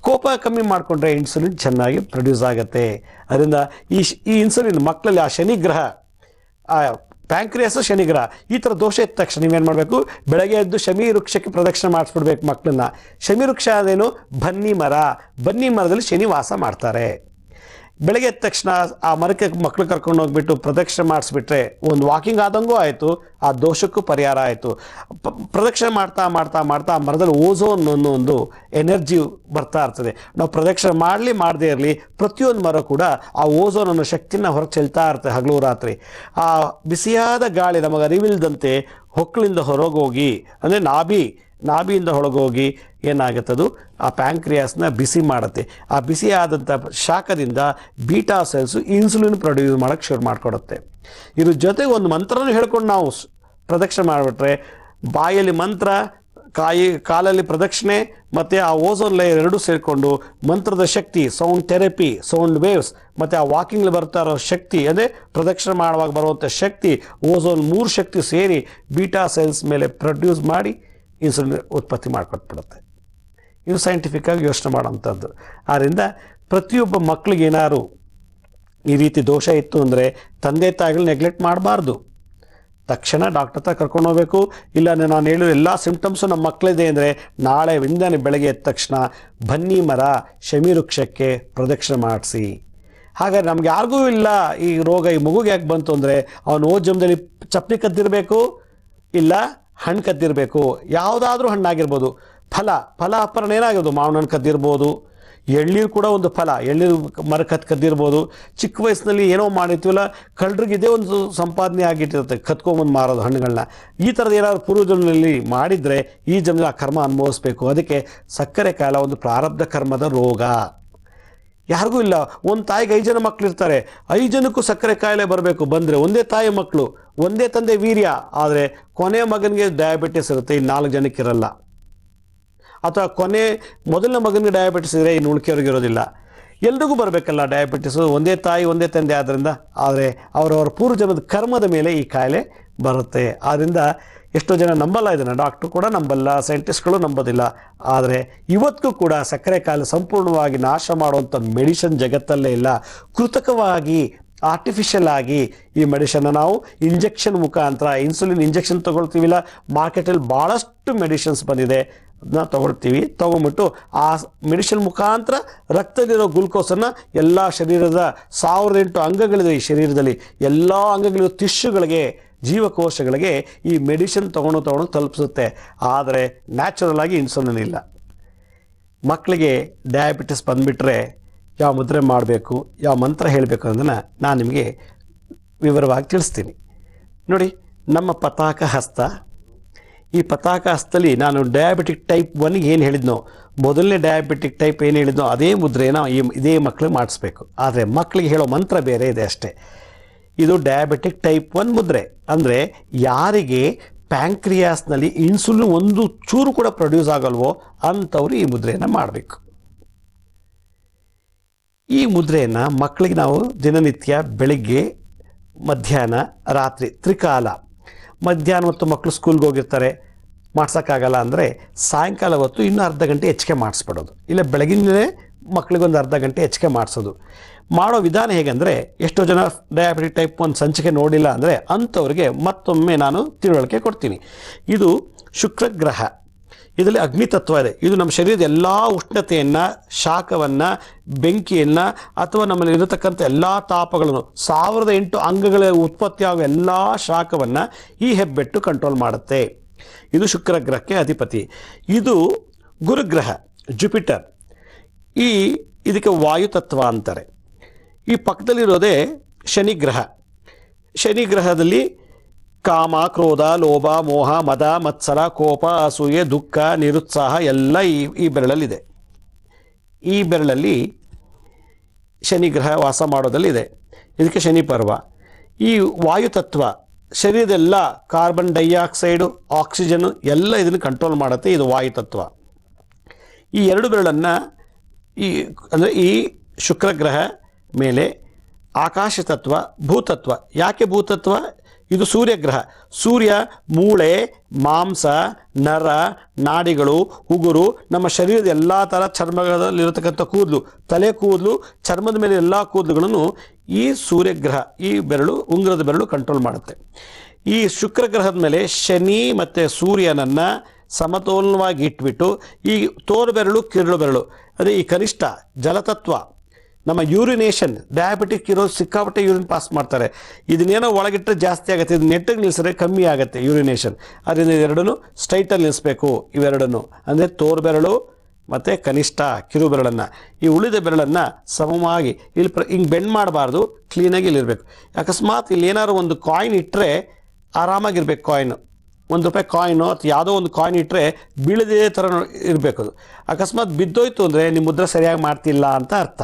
Speaker 1: ಕೋಪ ಕಮ್ಮಿ ಮಾಡಿಕೊಂಡ್ರೆ ಇನ್ಸುಲಿನ್ ಚೆನ್ನಾಗಿ ಪ್ರೊಡ್ಯೂಸ್ ಆಗುತ್ತೆ. ಅದರಿಂದ ಈ ಇನ್ಸುಲಿನ್ ಮಕ್ಕಳಲ್ಲಿ ಆ ಶನಿಗ್ರಹ, ಪ್ಯಾಂಕ್ರಿಯಾಸ್ ಶನಿಗ್ರಹ ಈ ಥರ ದೋಷ ಇದ್ದ ತಕ್ಷಣ ನೀವೇನು ಮಾಡಬೇಕು, ಬೆಳಗ್ಗೆ ಎದ್ದು ಶಮಿ ವೃಕ್ಷಕ್ಕೆ ಪ್ರದಕ್ಷಿಣೆ ಮಾಡಿಸ್ಬಿಡ್ಬೇಕು ಮಕ್ಕಳನ್ನ. ಶಮಿ ವೃಕ್ಷ ಅದೇನು, ಬನ್ನಿ ಮರದಲ್ಲಿ ಶನಿ ವಾಸ ಮಾಡ್ತಾರೆ. ಬೆಳಗ್ಗೆ ಎದ್ದ ತಕ್ಷಣ ಆ ಮರಕ್ಕೆ ಮಕ್ಕಳು ಕರ್ಕೊಂಡು ಹೋಗ್ಬಿಟ್ಟು ಪ್ರದಕ್ಷಿಣೆ ಮಾಡಿಸ್ಬಿಟ್ರೆ ಒಂದು ವಾಕಿಂಗ್ ಆದಂಗೂ ಆಯಿತು, ಆ ದೋಷಕ್ಕೂ ಪರಿಹಾರ ಆಯಿತು. ಪ್ರದಕ್ಷಿಣೆ ಮಾಡ್ತಾ ಮಾಡ್ತಾ ಮಾಡ್ತಾ ಆ ಮರದಲ್ಲಿ ಓಝೋನ್ ಅನ್ನೋ ಒಂದು ಎನರ್ಜಿ ಬರ್ತಾ ಇರ್ತದೆ. ನಾವು ಪ್ರದಕ್ಷಿಣೆ ಮಾಡದೇ ಇರಲಿ, ಪ್ರತಿಯೊಂದು ಮರ ಕೂಡ ಆ ಓಝೋನ್ ಅನ್ನೋ ಶಕ್ತಿನ ಹೊರಗೆ ಚೆಲ್ತಾ ಇರ್ತದೆ ಹಗಲು ರಾತ್ರಿ. ಆ ಬಿಸಿಯಾದ ಗಾಳಿ ನಮಗೆ ಅರಿವಿಲ್ದಂತೆ ಹೊಕ್ಕಳಿಂದ ಹೊರಗೋಗಿ, ಅಂದರೆ ನಾಭಿಯಿಂದ ಹೊರಗೋಗಿ ಏನಾಗುತ್ತದು ಆ ಪ್ಯಾಂಕ್ರಿಯಾಸ್ನ ಬಿಸಿ ಮಾಡುತ್ತೆ. ಆ ಬಿಸಿ ಆದಂಥ ಶಾಖದಿಂದ ಬೀಟಾ ಸೆಲ್ಸು ಇನ್ಸುಲಿನ್ ಪ್ರೊಡ್ಯೂಸ್ ಮಾಡೋಕ್ಕೆ ಶುರು ಮಾಡಿಕೊಡುತ್ತೆ. ಇದ್ರ ಜೊತೆಗೆ ಒಂದು ಮಂತ್ರನೂ ಹೇಳ್ಕೊಂಡು ನಾವು ಪ್ರದಕ್ಷಿಣೆ ಮಾಡಿಬಿಟ್ರೆ, ಬಾಯಲ್ಲಿ ಮಂತ್ರ, ಕಾಲಲ್ಲಿ ಪ್ರದಕ್ಷಿಣೆ ಮತ್ತು ಆ ಓಝೋನ್ ಲೇಯರ್ ಎರಡೂ ಸೇರಿಕೊಂಡು ಮಂತ್ರದ ಶಕ್ತಿ, ಸೌಂಡ್ ಥೆರಪಿ, ಸೌಂಡ್ ವೇವ್ಸ್ ಮತ್ತು ಆ ವಾಕಿಂಗ್ಲಿ ಬರ್ತಾ ಇರೋ ಶಕ್ತಿ, ಅಂದರೆ ಪ್ರದಕ್ಷಿಣೆ ಮಾಡುವಾಗ ಬರುವಂಥ ಶಕ್ತಿ, ಓಝೋನ್ 3 ಶಕ್ತಿ ಸೇರಿ ಬೀಟಾ ಸೆಲ್ಸ್ ಮೇಲೆ ಪ್ರೊಡ್ಯೂಸ್ ಮಾಡಿ ಇನ್ಸುಲಿನ್ ಉತ್ಪತ್ತಿ ಮಾಡಿಕೊಟ್ಬಿಡುತ್ತೆ. ಇದು ಸೈಂಟಿಫಿಕ್ಕಾಗಿ ಯೋಚನೆ ಮಾಡೋವಂಥದ್ದು. ಆದ್ದರಿಂದ ಪ್ರತಿಯೊಬ್ಬ ಮಕ್ಕಳಿಗೆ ಏನಾದ್ರು ಈ ರೀತಿ ದೋಷ ಇತ್ತು ಅಂದರೆ ತಂದೆ ತಾಯಿಗಳು ನೆಗ್ಲೆಕ್ಟ್ ಮಾಡಬಾರ್ದು. ತಕ್ಷಣ ಡಾಕ್ಟರ್ ಹತ್ರ ಕರ್ಕೊಂಡು ಹೋಗಬೇಕು. ಇಲ್ಲ ನಾನು ಹೇಳಿರೋ ಎಲ್ಲ ಸಿಂಪ್ಟಮ್ಸು ನಮ್ಮ ಮಕ್ಕಳಿದೆ ಅಂದರೆ ನಾಳೆ ವಿಂದಾನೆ ಬೆಳಗ್ಗೆ ಎದ್ದ ತಕ್ಷಣ ಬನ್ನಿ ಶಮಿ ವೃಕ್ಷಕ್ಕೆ ಪ್ರದಕ್ಷಿಣೆ ಮಾಡಿಸಿ. ಹಾಗಾದ್ರೆ ನಮ್ಗೆ ಯಾರಿಗೂ ಇಲ್ಲ ಈ ರೋಗ, ಈ ಮಗುಗೆ ಯಾಕೆ ಬಂತು ಅಂದರೆ ಅವನು ಓದ್ ಜನ್ಮದಲ್ಲಿ ಚಪ್ಪಲಿ ಕದ್ದಿರಬೇಕು, ಇಲ್ಲ ಹಣ್ಣು ಕದ್ದಿರಬೇಕು. ಯಾವುದಾದ್ರೂ ಹಣ್ಣಾಗಿರ್ಬೋದು. ಫಲ ಅಪ್ಪರಣ ಏನಾಗಿರ್ಬೋದು, ಮಾವಿನ ಹಣ್ಣು ಕದ್ದಿರ್ಬೋದು, ಎಳ್ನೀರು ಕೂಡ ಒಂದು ಫಲ, ಎಳ್ನೀರು ಮರ ಕದ್ದಿರ್ಬೋದು. ಚಿಕ್ಕ ವಯಸ್ಸಿನಲ್ಲಿ ಏನೋ ಮಾಡಿರ್ತೀವಲ್ಲ, ಕಳ್ಳರಿಗೆ ಇದೇ ಒಂದು ಸಂಪಾದನೆ ಆಗಿಟ್ಟಿರುತ್ತೆ, ಕತ್ಕೊಂಬಂದು ಮಾರೋದು ಹಣ್ಣುಗಳನ್ನ. ಈ ಥರದ ಏನಾದ್ರು ಪೂರ್ವಜನ್ಮದಲ್ಲಿ ಮಾಡಿದರೆ ಈ ಜನ್ಮದಲ್ಲಿ ಆ ಕರ್ಮ ಅನುಭವಿಸ್ಬೇಕು. ಅದಕ್ಕೆ ಸಕ್ಕರೆ ಕಾಯಿಲೆ ಒಂದು ಪ್ರಾರಬ್ಧ ಕರ್ಮದ ರೋಗ. ಯಾರಿಗೂ ಇಲ್ಲ. ಒಂದು ತಾಯಿಗೆ 5 ಜನ ಮಕ್ಕಳು ಇರ್ತಾರೆ, 5 ಜನಕ್ಕೂ ಸಕ್ಕರೆ ಕಾಯಿಲೆ ಬರಬೇಕು. ಬಂದರೆ ಒಂದೇ ತಾಯಿ ಮಕ್ಕಳು, ಒಂದೇ ತಂದೆ ವೀರ್ಯ, ಆದರೆ ಕೊನೆಯ ಮಗನಿಗೆ ಡಯಾಬಿಟಿಸ್ ಇರುತ್ತೆ, ಈ 4 ಜನಕ್ಕೆ ಇರಲ್ಲ. ಅಥವಾ ಮೊದಲನೇ ಮಗನಿಗೆ ಡಯಾಬಿಟಿಸ್ ಇದ್ದರೆ ಇನ್ನು ಉಳ್ಕೆಯವ್ರಿಗೆ ಇರೋದಿಲ್ಲ. ಎಲ್ರಿಗೂ ಬರಬೇಕಲ್ಲ ಡಯಾಬಿಟಿಸು, ಒಂದೇ ತಾಯಿ ಒಂದೇ ತಂದೆ ಆದ್ದರಿಂದ. ಆದರೆ ಅವರವರ ಪೂರ್ವಜನ್ಮದ ಕರ್ಮದ ಮೇಲೆ ಈ ಕಾಯಿಲೆ ಬರುತ್ತೆ. ಆದ್ದರಿಂದ ಎಷ್ಟೋ ಜನ ನಂಬಲ್ಲ ಇದನ್ನು, ಡಾಕ್ಟ್ರು ಕೂಡ ನಂಬಲ್ಲ, ಸೈಂಟಿಸ್ಟ್ಗಳು ನಂಬೋದಿಲ್ಲ. ಆದರೆ ಇವತ್ತಿಗೂ ಕೂಡ ಸಕ್ಕರೆ ಕಾಯಿಲೆ ಸಂಪೂರ್ಣವಾಗಿ ನಾಶ ಮಾಡುವಂಥ ಮೆಡಿಸಿನ್ ಜಗತ್ತಲ್ಲೇ ಇಲ್ಲ. ಕೃತಕವಾಗಿ ಆರ್ಟಿಫಿಷಿಯಲ್ ಆಗಿ ಈ ಮೆಡಿಷನ್ನ ನಾವು ಇಂಜೆಕ್ಷನ್ ಮುಖಾಂತರ, ಇನ್ಸುಲಿನ್ ಇಂಜೆಕ್ಷನ್ ತೊಗೊಳ್ತೀವಿಲ್ಲ, ಮಾರ್ಕೆಟಲ್ಲಿ ಭಾಳಷ್ಟು ಮೆಡಿಷನ್ಸ್ ಬಂದಿದೆ, ಅದನ್ನ ತೊಗೊಂಬಿಟ್ಟು ಆ ಮೆಡಿಷನ್ ಮುಖಾಂತರ ರಕ್ತದಲ್ಲಿರೋ ಗ್ಲುಕೋಸನ್ನು ಎಲ್ಲ ಶರೀರದ 1008 ಅಂಗಗಳಿದೆ ಈ ಶರೀರದಲ್ಲಿ, ಎಲ್ಲ ಅಂಗಗಳಿರೋ ಟಿಶ್ಯೂಗಳಿಗೆ, ಜೀವಕೋಶಗಳಿಗೆ ಈ ಮೆಡಿಸಿನ್ ತೊಗೊಂಡು ತಲುಪಿಸುತ್ತೆ. ಆದರೆ ನ್ಯಾಚುರಲ್ ಆಗಿ ಇನ್ಸುಲಿನ್ ಇಲ್ಲ. ಮಕ್ಕಳಿಗೆ ಡಯಾಬಿಟಿಸ್ ಬಂದುಬಿಟ್ರೆ ಯಾವ ಮುದ್ರೆ ಮಾಡಬೇಕು, ಯಾವ ಮಂತ್ರ ಹೇಳಬೇಕು ಅನ್ನೋದನ್ನು ನಾನು ನಿಮಗೆ ವಿವರವಾಗಿ ತಿಳಿಸ್ತೀನಿ. ನೋಡಿ, ನಮ್ಮ ಪತಾಕ ಹಸ್ತ, ಈ ಪತಾಕ ಹಸ್ತದಲ್ಲಿ ನಾನು ಡಯಾಬಿಟಿಕ್ ಟೈಪ್ 1ಗೆ ಏನು ಹೇಳಿದ್ನೋ, ಮೊದಲನೇ ಡಯಾಬಿಟಿಕ್ ಟೈಪ್ ಏನು ಹೇಳಿದ್ನೋ ಅದೇ ಮುದ್ರೆನ ಇದೇ ಮಕ್ಕಳಿಗೆ ಮಾಡಿಸ್ಬೇಕು. ಆದರೆ ಮಕ್ಕಳಿಗೆ ಹೇಳೋ ಮಂತ್ರ ಬೇರೆ ಇದೆ ಅಷ್ಟೇ. ಇದು ಡಯಾಬಿಟಿಕ್ ಟೈಪ್ 1 ಮುದ್ರೆ. ಅಂದರೆ ಯಾರಿಗೆ ಪ್ಯಾಂಕ್ರಿಯಾಸ್ನಲ್ಲಿ ಇನ್ಸುಲಿನ್ ಒಂದು ಚೂರು ಕೂಡ ಪ್ರೊಡ್ಯೂಸ್ ಆಗಲ್ವೋ ಅಂಥವ್ರು ಈ ಮುದ್ರೆಯನ್ನು ಮಾಡಬೇಕು. ಈ ಮುದ್ರೆಯನ್ನು ಮಕ್ಕಳಿಗೆ ನಾವು ದಿನನಿತ್ಯ ಬೆಳಿಗ್ಗೆ, ಮಧ್ಯಾಹ್ನ, ರಾತ್ರಿ ತ್ರಿಕಾಲ, ಮಧ್ಯಾಹ್ನ ಹೊತ್ತು ಮಕ್ಕಳು ಸ್ಕೂಲ್ಗೆ ಹೋಗಿರ್ತಾರೆ, ಮಾಡ್ಸೋಕ್ಕಾಗಲ್ಲ ಅಂದರೆ ಸಾಯಂಕಾಲ ಹೊತ್ತು ಇನ್ನೂ ಅರ್ಧ ಗಂಟೆ ಹೆಚ್ಚಿಗೆ ಮಾಡಿಸ್ಬಿಡೋದು. ಇಲ್ಲ ಬೆಳಗಿನೇ ಮಕ್ಕಳಿಗೊಂದು ಅರ್ಧ ಗಂಟೆ ಹೆಚ್ಚಿಗೆ ಮಾಡಿಸೋದು. ಮಾಡೋ ವಿಧಾನ ಹೇಗೆಂದರೆ, ಎಷ್ಟೋ ಜನ ಡಯಾಬಿಟಿಕ್ ಟೈಪ್ 1 ಸಂಚಿಕೆ ನೋಡಿಲ್ಲ ಅಂದರೆ ಅಂಥವ್ರಿಗೆ ಮತ್ತೊಮ್ಮೆ ನಾನು ತಿಳುವಳಿಕೆ ಕೊಡ್ತೀನಿ. ಇದು ಶುಕ್ರಗ್ರಹ, ಇದರಲ್ಲಿ ಅಗ್ನಿತತ್ವ ಇದೆ. ಇದು ನಮ್ಮ ಶರೀರದ ಎಲ್ಲ ಉಷ್ಣತೆಯನ್ನು, ಶಾಖವನ್ನು, ಬೆಂಕಿಯನ್ನು ಅಥವಾ ನಮ್ಮಲ್ಲಿ ಇರತಕ್ಕಂಥ ಎಲ್ಲ ತಾಪಗಳನ್ನು 1008 ಅಂಗಗಳ ಉತ್ಪತ್ತಿಯಾಗುವ ಎಲ್ಲ ಶಾಖವನ್ನು ಈ ಹೆಬ್ಬೆಟ್ಟು ಕಂಟ್ರೋಲ್ ಮಾಡುತ್ತೆ. ಇದು ಶುಕ್ರಗ್ರಹಕ್ಕೆ ಅಧಿಪತಿ. ಇದು ಗುರುಗ್ರಹ ಜುಪಿಟರ್, ಇದಕ್ಕೆ ವಾಯುತತ್ವ ಅಂತಾರೆ. ಈ ಪಕ್ಕದಲ್ಲಿರೋದೇ ಶನಿಗ್ರಹ. ಶನಿಗ್ರಹದಲ್ಲಿ ಕಾಮ, ಕ್ರೋಧ, ಲೋಭ, ಮೋಹ, ಮದ, ಮತ್ಸರ, ಕೋಪ, ಅಸೂಯೆ, ದುಃಖ, ನಿರುತ್ಸಾಹ ಎಲ್ಲ ಈ ಬೆರಳಲ್ಲಿದೆ. ಈ ಬೆರಳಲ್ಲಿ ಶನಿಗ್ರಹ ವಾಸ ಮಾಡೋದಲ್ಲಿದೆ. ಇದಕ್ಕೆ ಶನಿ ಪರ್ವ. ಈ ವಾಯುತತ್ವ ಶರೀರದೆಲ್ಲ ಕಾರ್ಬನ್ ಡೈಆಕ್ಸೈಡು, ಆಕ್ಸಿಜನ್ನು ಎಲ್ಲ ಇದನ್ನು ಕಂಟ್ರೋಲ್ ಮಾಡುತ್ತೆ. ಇದು ವಾಯುತತ್ವ. ಈ 2 ಬೆರಳನ್ನು ಅಂದರೆ ಈ ಶುಕ್ರಗ್ರಹ ಮೇಲೆ ಆಕಾಶ ತತ್ವ, ಭೂತತ್ವ. ಯಾಕೆ ಭೂತತ್ವ? ಇದು ಸೂರ್ಯಗ್ರಹ. ಸೂರ್ಯ ಮೂಳೆ, ಮಾಂಸ, ನರ, ನಾಡಿಗಳು, ಉಗುರು, ನಮ್ಮ ಶರೀರದ ಎಲ್ಲ ಥರ ಚರ್ಮದಲ್ಲಿರತಕ್ಕಂಥ ಕೂದಲು, ತಲೆ ಕೂದಲು, ಚರ್ಮದ ಮೇಲೆ ಎಲ್ಲ ಕೂದಲುಗಳನ್ನು ಈ ಸೂರ್ಯಗ್ರಹ, ಈ ಬೆರಳು, ಉಂಗುರದ ಬೆರಳು ಕಂಟ್ರೋಲ್ ಮಾಡುತ್ತೆ. ಈ ಶುಕ್ರಗ್ರಹದ ಮೇಲೆ ಶನಿ ಮತ್ತು ಸೂರ್ಯನನ್ನು ಸಮತೋಲನವಾಗಿ ಇಟ್ಬಿಟ್ಟು ಈ ತೋರು ಬೆರಳು, ಕಿರುಳು ಬೆರಳು, ಅದೇ ಈ ಕನಿಷ್ಠ ಜಲತತ್ವ, ನಮ್ಮ ಯೂರಿನೇಷನ್, ಡಯಾಬಿಟಿಕ್ ಇರೋದು ಸಿಕ್ಕಾಪಟ್ಟೆ ಯೂರಿನ್ ಪಾಸ್ ಮಾಡ್ತಾರೆ. ಇದನ್ನೇನೋ ಒಳಗಿಟ್ಟರೆ ಜಾಸ್ತಿ ಆಗುತ್ತೆ, ಇದು ನೆಟ್ಟಿಗೆ ನಿಲ್ಲಿಸಿದ್ರೆ ಕಮ್ಮಿ ಆಗುತ್ತೆ ಯೂರಿನೇಷನ್. ಅದರಿಂದ ಇವೆರಡೂ ಸ್ಟ್ರೈಟಲ್ಲಿ ನಿಲ್ಲಿಸಬೇಕು. ಇವೆರಡನ್ನು ಅಂದರೆ ತೋರು ಬೆರಳು ಮತ್ತು ಕನಿಷ್ಠ ಕಿರು ಬೆರಳನ್ನು, ಈ ಉಳಿದ ಬೆರಳನ್ನು ಸಮವಾಗಿ ಇಲ್ಲಿ ಹಿಂಗೆ ಬೆಂಡ್ ಮಾಡಬಾರ್ದು, ಕ್ಲೀನಾಗಿ ಇಲ್ಲಿರಬೇಕು. ಅಕಸ್ಮಾತ್ ಇಲ್ಲಿ ಏನಾದ್ರು ಒಂದು ಕಾಯಿನ್ ಇಟ್ಟರೆ ಆರಾಮಾಗಿರ್ಬೇಕು. ಕಾಯಿನು, ₹1 ಕಾಯಿನು ಅಥವಾ ಯಾವುದೋ ಒಂದು ಕಾಯಿನ್ ಇಟ್ಟರೆ ಬೀಳದೇ ಥರ ಇರಬೇಕು. ಅದು ಅಕಸ್ಮಾತ್ ಬಿದ್ದೋಯ್ತು ಅಂದರೆ ನಿಮ್ಮ ಮುದ್ರೆ ಸರಿಯಾಗಿ ಮಾಡ್ತಿಲ್ಲ ಅಂತ ಅರ್ಥ.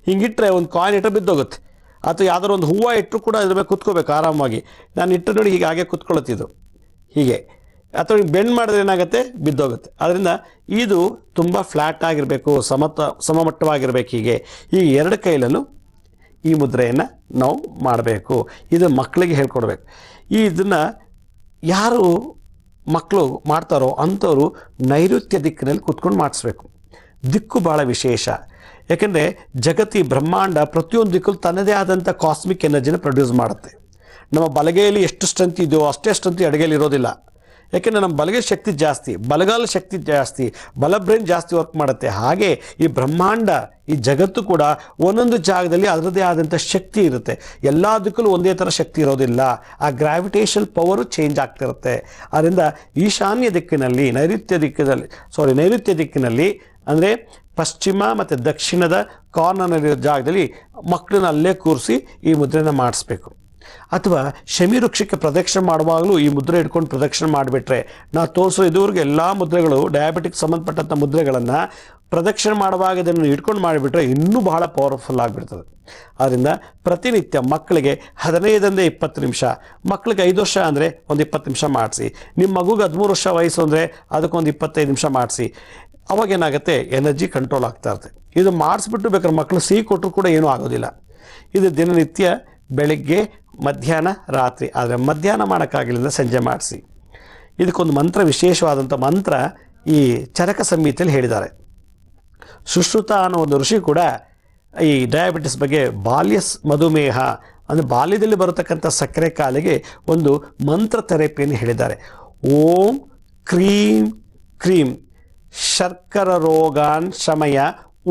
Speaker 1: ಹಿಂಗಿಟ್ಟರೆ ಒಂದು ಕಾಯಿನ್ ಇಟ್ಟರೆ ಬಿದ್ದೋಗುತ್ತೆ. ಅಥವಾ ಯಾವುದಾದ್ರು ಒಂದು ಹೂವು ಇಟ್ಟರು ಕೂಡ ಇದ್ರ ಮೇಲೆ ಕುತ್ಕೋಬೇಕು ಆರಾಮಾಗಿ. ನಾನು ಇಟ್ಟು ನೋಡಿ ಹೀಗೆ ಹಾಗೆ ಕುತ್ಕೊಳ್ಳುತ್ತಿದ್ದು ಹೀಗೆ, ಅಥವಾ ಬೆಂಡ್ ಮಾಡಿದ್ರೆ ಏನಾಗುತ್ತೆ, ಬಿದ್ದೋಗುತ್ತೆ. ಅದರಿಂದ ಇದು ತುಂಬ ಫ್ಲ್ಯಾಟ್ ಆಗಿರಬೇಕು, ಸಮಮಟ್ಟವಾಗಿರಬೇಕು. ಹೀಗೆ ಈ 2 ಕೈಲಲ್ಲೂ ಈ ಮುದ್ರೆಯನ್ನು ನಾವು ಮಾಡಬೇಕು. ಇದು ಮಕ್ಕಳಿಗೆ ಹೇಳ್ಕೊಡ್ಬೇಕು. ಇದನ್ನು ಯಾರು ಮಕ್ಕಳು ಮಾಡ್ತಾರೋ ಅಂಥವರು ನೈಋತ್ಯ ದಿಕ್ಕಿನಲ್ಲಿ ಕೂತ್ಕೊಂಡು ಮಾಡಿಸ್ಬೇಕು. ದಿಕ್ಕು ಭಾಳ ವಿಶೇಷ. ಯಾಕೆಂದರೆ ಜಗತ್ತಿ ಬ್ರಹ್ಮಾಂಡ ಪ್ರತಿಯೊಂದು ದಿಕ್ಕಲ್ಲೂ ತನ್ನದೇ ಆದಂಥ ಕಾಸ್ಮಿಕ್ ಎನರ್ಜಿನ ಪ್ರೊಡ್ಯೂಸ್ ಮಾಡುತ್ತೆ. ನಮ್ಮ ಬಲಗೈಯಲ್ಲಿ ಎಷ್ಟು ಸ್ಟ್ರೆಂತ್ ಇದೆಯೋ ಅಷ್ಟೇ ಸ್ಟ್ರೆಂತ್ ಎಡಗೈಲಿ ಇರೋದಿಲ್ಲ. ಯಾಕೆಂದರೆ ನಮ್ಮ ಬಲಗೈ ಶಕ್ತಿ ಜಾಸ್ತಿ, ಬಲಗಾಲ ಶಕ್ತಿ ಜಾಸ್ತಿ, ಬಲ ಬ್ರೈನ್ ಜಾಸ್ತಿ ವರ್ಕ್ ಮಾಡುತ್ತೆ. ಹಾಗೆ ಈ ಬ್ರಹ್ಮಾಂಡ, ಈ ಜಗತ್ತು ಕೂಡ ಒಂದೊಂದು ಜಾಗದಲ್ಲಿ ಅದರದ್ದೇ ಆದಂಥ ಶಕ್ತಿ ಇರುತ್ತೆ. ಎಲ್ಲದಕ್ಕೂ ಒಂದೇ ಥರ ಶಕ್ತಿ ಇರೋದಿಲ್ಲ. ಆ ಗ್ರಾವಿಟೇಷನ್ ಪವರು ಚೇಂಜ್ ಆಗ್ತಿರುತ್ತೆ. ಆದ್ದರಿಂದ ಈಶಾನ್ಯ ದಿಕ್ಕಿನಲ್ಲಿ, ನೈಋತ್ಯ ದಿಕ್ಕಿನಲ್ಲಿ ಅಂದರೆ ಪಶ್ಚಿಮ ಮತ್ತು ದಕ್ಷಿಣದ ಕಾರ್ನರ್ನಲ್ಲಿರೋ ಜಾಗದಲ್ಲಿ ಮಕ್ಕಳನ್ನ ಅಲ್ಲೇ ಕೂರಿಸಿ ಈ ಮುದ್ರೆನ ಮಾಡಿಸ್ಬೇಕು. ಅಥವಾ ಶಮಿ ವೃಕ್ಷಕ್ಕೆ ಪ್ರದಕ್ಷಿಣೆ ಮಾಡುವಾಗಲೂ ಈ ಮುದ್ರೆ ಇಟ್ಕೊಂಡು ಪ್ರದಕ್ಷಿಣೆ ಮಾಡಿಬಿಟ್ರೆ, ನಾವು ತೋರಿಸೋ ಇದುವರೆಗೆ ಎಲ್ಲ ಮುದ್ರೆಗಳು, ಡಯಾಬಿಟಿಕ್ ಸಂಬಂಧಪಟ್ಟಂಥ ಮುದ್ರೆಗಳನ್ನು ಪ್ರದಕ್ಷಿಣೆ ಮಾಡುವಾಗ ಇದನ್ನು ಇಟ್ಕೊಂಡು ಮಾಡಿಬಿಟ್ರೆ ಇನ್ನೂ ಬಹಳ ಪವರ್ಫುಲ್ ಆಗಿಬಿಡ್ತದೆ. ಆದ್ದರಿಂದ ಪ್ರತಿನಿತ್ಯ ಮಕ್ಕಳಿಗೆ 15ರಿಂದ 20 ನಿಮಿಷ, ಮಕ್ಕಳಿಗೆ 5 ವರ್ಷ ಅಂದರೆ ಒಂದು 20 ನಿಮಿಷ ಮಾಡಿಸಿ, ನಿಮ್ಮ ಮಗುಗೆ 13 ವರ್ಷ ವಯಸ್ಸು ಅಂದರೆ ಅದಕ್ಕೊಂದು 25 ನಿಮಿಷ ಮಾಡಿಸಿ. ಅವಾಗೇನಾಗುತ್ತೆ, ಎನರ್ಜಿ ಕಂಟ್ರೋಲ್ ಆಗ್ತಾ ಇರುತ್ತೆ. ಇದು ಮಾಡಿಸ್ಬಿಟ್ಟು ಬೇಕಾದ್ರೆ ಮಕ್ಕಳು ಸಿಹಿ ಕೊಟ್ಟರು ಕೂಡ ಏನೂ ಆಗೋದಿಲ್ಲ. ಇದು ದಿನನಿತ್ಯ ಬೆಳಗ್ಗೆ, ಮಧ್ಯಾಹ್ನ, ರಾತ್ರಿ. ಆದರೆ ಮಧ್ಯಾಹ್ನ ಮಾಡೋಕ್ಕಾಗಲಿಲ್ಲ ಸಂಜೆ ಮಾಡಿಸಿ. ಇದಕ್ಕೊಂದು ಮಂತ್ರ, ವಿಶೇಷವಾದಂಥ ಮಂತ್ರ ಈ ಚರಕ ಸಂಹಿತೆಯಲ್ಲಿ ಹೇಳಿದ್ದಾರೆ. ಸುಶ್ರುತ ಅನ್ನೋ ಒಂದು ಋಷಿ ಕೂಡ ಈ ಡಯಾಬಿಟಿಸ್ ಬಗ್ಗೆ ಮಧುಮೇಹ ಅಂದರೆ ಬಾಲ್ಯದಲ್ಲಿ ಬರತಕ್ಕಂಥ ಸಕ್ಕರೆ ಕಾಯಿಲೆಗೆ ಒಂದು ಮಂತ್ರ ಥೆರಪಿಯನ್ನು ಹೇಳಿದ್ದಾರೆ. ಓಂ ಕ್ರೀಂ ಕ್ರೀಂ ಶರ್ಕರ ರೋಗಾನ್ ಶಮಯ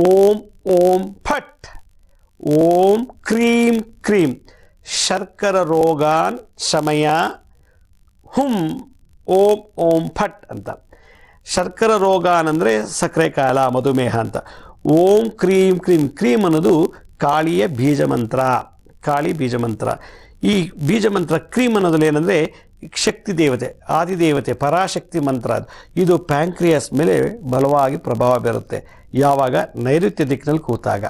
Speaker 1: ಓಂ ಓಂ ಫಟ್. ಓಂ ಕ್ರೀಂ ಕ್ರೀಂ ಶರ್ಕರ ರೋಗಾನ್ ಶಮಯ ಹುಂ ಓಂ ಓಂ ಫಟ್ ಅಂತ. ಶರ್ಕರ ರೋಗಾನ್ ಅಂದರೆ ಸಕ್ಕರೆ ಕಾಯಿಲೆ, ಮಧುಮೇಹ ಅಂತ. ಓಂ ಕ್ರೀಂ ಕ್ರೀಂ. ಕ್ರೀಂ ಅನ್ನೋದು ಕಾಳಿಯ ಬೀಜ ಮಂತ್ರ, ಕಾಳಿ ಬೀಜ ಮಂತ್ರ. ಈ ಬೀಜ ಮಂತ್ರ ಕ್ರೀಮ್ ಅನ್ನೋದ್ರಲ್ಲಿ ಏನಂದರೆ ಶಕ್ತಿ ದೇವತೆ, ಆದಿದೇವತೆ, ಪರಾಶಕ್ತಿ ಮಂತ್ರ. ಇದು ಪ್ಯಾಂಕ್ರಿಯಾಸ್ ಮೇಲೆ ಬಲವಾಗಿ ಪ್ರಭಾವ ಬೀರುತ್ತೆ ಯಾವಾಗ ನೈಋತ್ಯ ದಿಕ್ಕಿನಲ್ಲಿ ಕೂತಾಗ.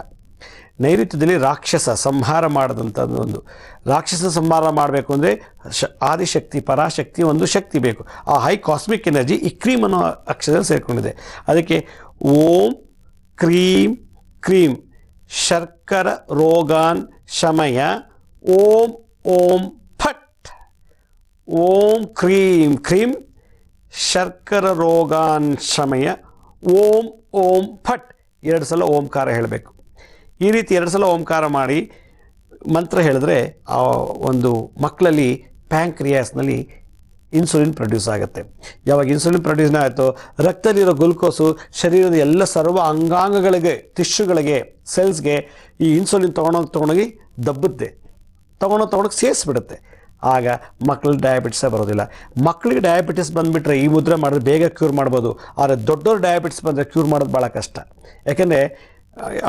Speaker 1: ನೈಋತ್ಯದಲ್ಲಿ ರಾಕ್ಷಸ ಸಂಹಾರ ಮಾಡಿದಂಥದ್ದು ಒಂದು. ರಾಕ್ಷಸ ಸಂಹಾರ ಮಾಡಬೇಕು ಅಂದರೆ ಆದಿಶಕ್ತಿ, ಪರಾಶಕ್ತಿ ಒಂದು ಶಕ್ತಿ ಬೇಕು. ಆ ಹೈ ಕಾಸ್ಮಿಕ್ ಎನರ್ಜಿ ಈ ಕ್ರೀಮ್ ಅನ್ನೋ ಅಕ್ಷರದಲ್ಲಿ ಸೇರಿಕೊಂಡಿದೆ. ಅದಕ್ಕೆ ಓಂ ಕ್ರೀಂ ಕ್ರೀಂ ಶರ್ಕರ ರೋಗಾನ್ ಶಮಯ ಓಂ ಓಂ ಫಟ್. ಓಂ ಕ್ರೀಂ ಕ್ರೀಂ ಶರ್ಕರ ರೋಗಾನ್ ಶಮಯ ಓಂ ಓಂ ಫಟ್. 2 ಸಲ ಓಂಕಾರ ಹೇಳಬೇಕು. ಈ ರೀತಿ 2 ಸಲ ಓಂಕಾರ ಮಾಡಿ ಮಂತ್ರ ಹೇಳಿದ್ರೆ ಆ ಒಂದು ಮಕ್ಕಳಲ್ಲಿ ಪ್ಯಾಂಕ್ರಿಯಾಸ್ನಲ್ಲಿ ಇನ್ಸುಲಿನ್ ಪ್ರೊಡ್ಯೂಸ್ ಆಗುತ್ತೆ. ಯಾವಾಗ ಇನ್ಸುಲಿನ್ ಪ್ರೊಡ್ಯೂಸ್ ಆಯಿತು, ರಕ್ತದಲ್ಲಿರೋ ಗ್ಲುಕೋಸು ಶರೀರದ ಎಲ್ಲ ಸರ್ವ ಅಂಗಾಂಗಗಳಿಗೆ, ಟಿಶ್ಯೂಗಳಿಗೆ, ಸೆಲ್ಸ್ಗೆ ಈ ಇನ್ಸುಲಿನ್ ತೊಗೊಂಡೋಗಿ ದಬ್ಬುತ್ತೆ, ತೊಗೊಂಡೋಗಿ ಸೇರಿಸ್ಬಿಡುತ್ತೆ. ಆಗ ಮಕ್ಕಳಿಗೆ ಡಯಾಬಿಟಿಸೇ ಬರೋದಿಲ್ಲ. ಮಕ್ಕಳಿಗೆ ಡಯಾಬಿಟಿಸ್ ಬಂದುಬಿಟ್ರೆ ಈ ಮುದ್ರೆ ಮಾಡಿದ್ರೆ ಬೇಗ ಕ್ಯೂರ್ ಮಾಡ್ಬೋದು. ಆದರೆ ದೊಡ್ಡವ್ರು ಡಯಾಬಿಟಿಸ್ ಬಂದರೆ ಕ್ಯೂರ್ ಮಾಡೋದು ಭಾಳ ಕಷ್ಟ. ಯಾಕೆಂದರೆ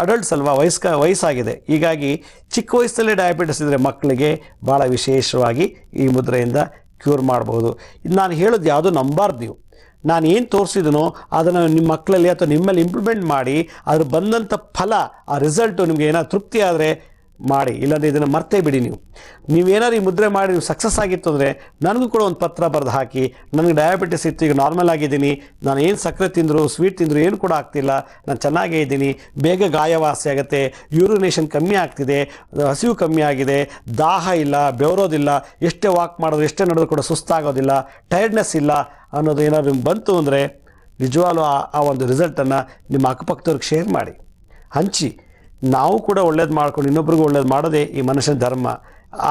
Speaker 1: ಅಡಲ್ಟ್ಸ್ ಅಲ್ವಾ, ವಯಸ್ಸಾಗಿದೆ. ಹೀಗಾಗಿ ಚಿಕ್ಕ ವಯಸ್ಸಲ್ಲೇ ಡಯಾಬಿಟಿಸ್ ಇದ್ದರೆ ಮಕ್ಕಳಿಗೆ ಭಾಳ ವಿಶೇಷವಾಗಿ ಈ ಮುದ್ರೆಯಿಂದ ಕ್ಯೂರ್ ಮಾಡ್ಬೋದು. ಇದು ನಾನು ಹೇಳೋದು ಯಾವುದೂ ನಂಬಾರ್ದು ನೀವು. ನಾನು ಏನು ತೋರಿಸಿದನೋ ಅದನ್ನು ನಿಮ್ಮ ಮಕ್ಕಳಲ್ಲಿ ಅಥವಾ ನಿಮ್ಮಲ್ಲಿ ಇಂಪ್ಲಿಮೆಂಟ್ ಮಾಡಿ ಅದ್ರ ಬಂದಂಥ ಫಲ, ಆ ರಿಸಲ್ಟು ನಿಮಗೆ ಏನಾದ್ರು ತೃಪ್ತಿ ಆದರೆ ಮಾಡಿ, ಇಲ್ಲಾಂದರೆ ಇದನ್ನು ಮರ್ತೇ ಬಿಡಿ. ನೀವೇನಾದ್ರು ಈ ಮುದ್ರೆ ಮಾಡಿ ನೀವು ಸಕ್ಸಸ್ ಆಗಿತ್ತು ಅಂದರೆ ನನಗೂ ಕೂಡ ಒಂದು ಪತ್ರ ಬರೆದು ಹಾಕಿ, ನನಗೆ ಡಯಾಬಿಟಿಸ್ ಇತ್ತು, ಈಗ ನಾರ್ಮಲ್ ಆಗಿದ್ದೀನಿ, ನಾನು ಏನು ಸಕ್ಕರೆ ತಿಂದರು ಸ್ವೀಟ್ ತಿಂದರು ಏನು ಕೂಡ ಆಗ್ತಿಲ್ಲ, ನಾನು ಚೆನ್ನಾಗೇ ಇದ್ದೀನಿ, ಬೇಗ ಗಾಯವಾಸಿ ಆಗುತ್ತೆ, ಯೂರಿನೇಷನ್ ಕಮ್ಮಿ ಆಗ್ತಿದೆ, ಹಸಿವು ಕಮ್ಮಿ ಆಗಿದೆ, ದಾಹ ಇಲ್ಲ, ಬೆವರೋದಿಲ್ಲ, ಎಷ್ಟೇ ವಾಕ್ ಮಾಡೋದು ಎಷ್ಟೇ ನಡೆದು ಕೂಡ ಸುಸ್ತಾಗೋದಿಲ್ಲ, ಟೈರ್ಡ್ನೆಸ್ ಇಲ್ಲ ಅನ್ನೋದು ಏನಾದ್ರು ನಿಮ್ಗೆ ಬಂತು ಅಂದರೆ ನಿಜವಾಗ್ಲೂ ಆ ಒಂದು ರಿಸಲ್ಟನ್ನು ನಿಮ್ಮ ಅಕ್ಕಪಕ್ಕದವ್ರಿಗೆ ಶೇರ್ ಮಾಡಿ, ಹಂಚಿ. ನಾವು ಕೂಡ ಒಳ್ಳೇದು ಮಾಡ್ಕೊಂಡು ಇನ್ನೊಬ್ರಿಗೂ ಒಳ್ಳೇದು ಮಾಡೋದೇ ಈ ಮನುಷ್ಯನ ಧರ್ಮ.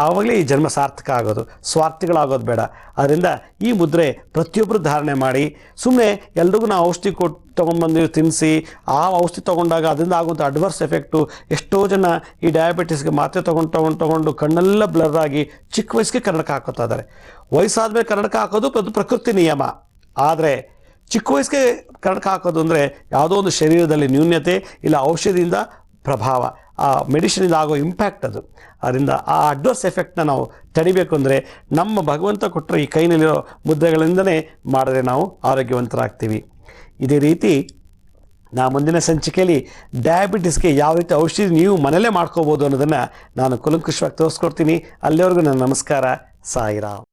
Speaker 1: ಆವಾಗಲೇ ಈ ಜನ್ಮ ಸಾರ್ಥಕ ಆಗೋದು, ಸ್ವಾರ್ಥಿಗಳಾಗೋದು ಬೇಡ. ಅದರಿಂದ ಈ ಮುದ್ರೆ ಪ್ರತಿಯೊಬ್ಬರು ಧಾರಣೆ ಮಾಡಿ, ಸುಮ್ಮನೆ ಎಲ್ರಿಗೂ ನಾವು ಔಷಧಿ ಕೊಟ್ಟು ತೊಗೊಂಡ್ಬಂದು ತಿನ್ನಿಸಿ ಆ ಔಷಧಿ ತೊಗೊಂಡಾಗ ಅದರಿಂದ ಆಗುವಂಥ ಅಡ್ವರ್ಸ್ ಎಫೆಕ್ಟು. ಎಷ್ಟೋ ಜನ ಈ ಡಯಾಬಿಟಿಸ್ಗೆ ಮಾತ್ರೆ ತೊಗೊಂಡು ಕಣ್ಣೆಲ್ಲ ಬ್ಲರ್ ಆಗಿ ಚಿಕ್ಕ ವಯಸ್ಸಿಗೆ ಕನ್ನಡಕ ಹಾಕೋತಾ ಇದ್ದಾರೆ. ವಯಸ್ಸಾದ್ಮೇಲೆ ಕನ್ನಡಕ ಹಾಕೋದು ಅದು ಪ್ರಕೃತಿ ನಿಯಮ. ಆದರೆ ಚಿಕ್ಕ ವಯಸ್ಸಿಗೆ ಕನ್ನಡಕ ಹಾಕೋದು ಅಂದರೆ ಯಾವುದೋ ಒಂದು ಶರೀರದಲ್ಲಿ ನ್ಯೂನ್ಯತೆ ಇಲ್ಲ ಔಷಧಿಯಿಂದ ಪ್ರಭಾವ, ಆ ಮೆಡಿಸಿನಿಂದ ಆಗೋ ಇಂಪ್ಯಾಕ್ಟ್ ಅದು. ಅದರಿಂದ ಆ ಅಡ್ವರ್ಸ್ ಎಫೆಕ್ಟ್ನ ನಾವು ತಡಿಬೇಕು ಅಂದರೆ ನಮ್ಮ ಭಗವಂತ ಕೊಟ್ಟರೆ ಈ ಕೈನಲ್ಲಿರೋ ಮುದ್ರೆಗಳಿಂದಲೇ ಮಾಡಿದ್ರೆ ನಾವು ಆರೋಗ್ಯವಂತರಾಗ್ತೀವಿ. ಇದೇ ರೀತಿ ಮುಂದಿನ ಸಂಚಿಕೆಯಲ್ಲಿ ಡಯಾಬಿಟಿಸ್ಗೆ ಯಾವ ರೀತಿ ಔಷಧಿ ನೀವು ಮನೆಯಲ್ಲೇ ಮಾಡ್ಕೋಬೋದು ಅನ್ನೋದನ್ನು ನಾನು ಕುಲಂಕುಷವಾಗಿ ತೋರಿಸ್ಕೊಡ್ತೀನಿ. ಅಲ್ಲಿವರೆಗೂ ನನ್ನ ನಮಸ್ಕಾರ. ಸಾಯಿರಾಮ್.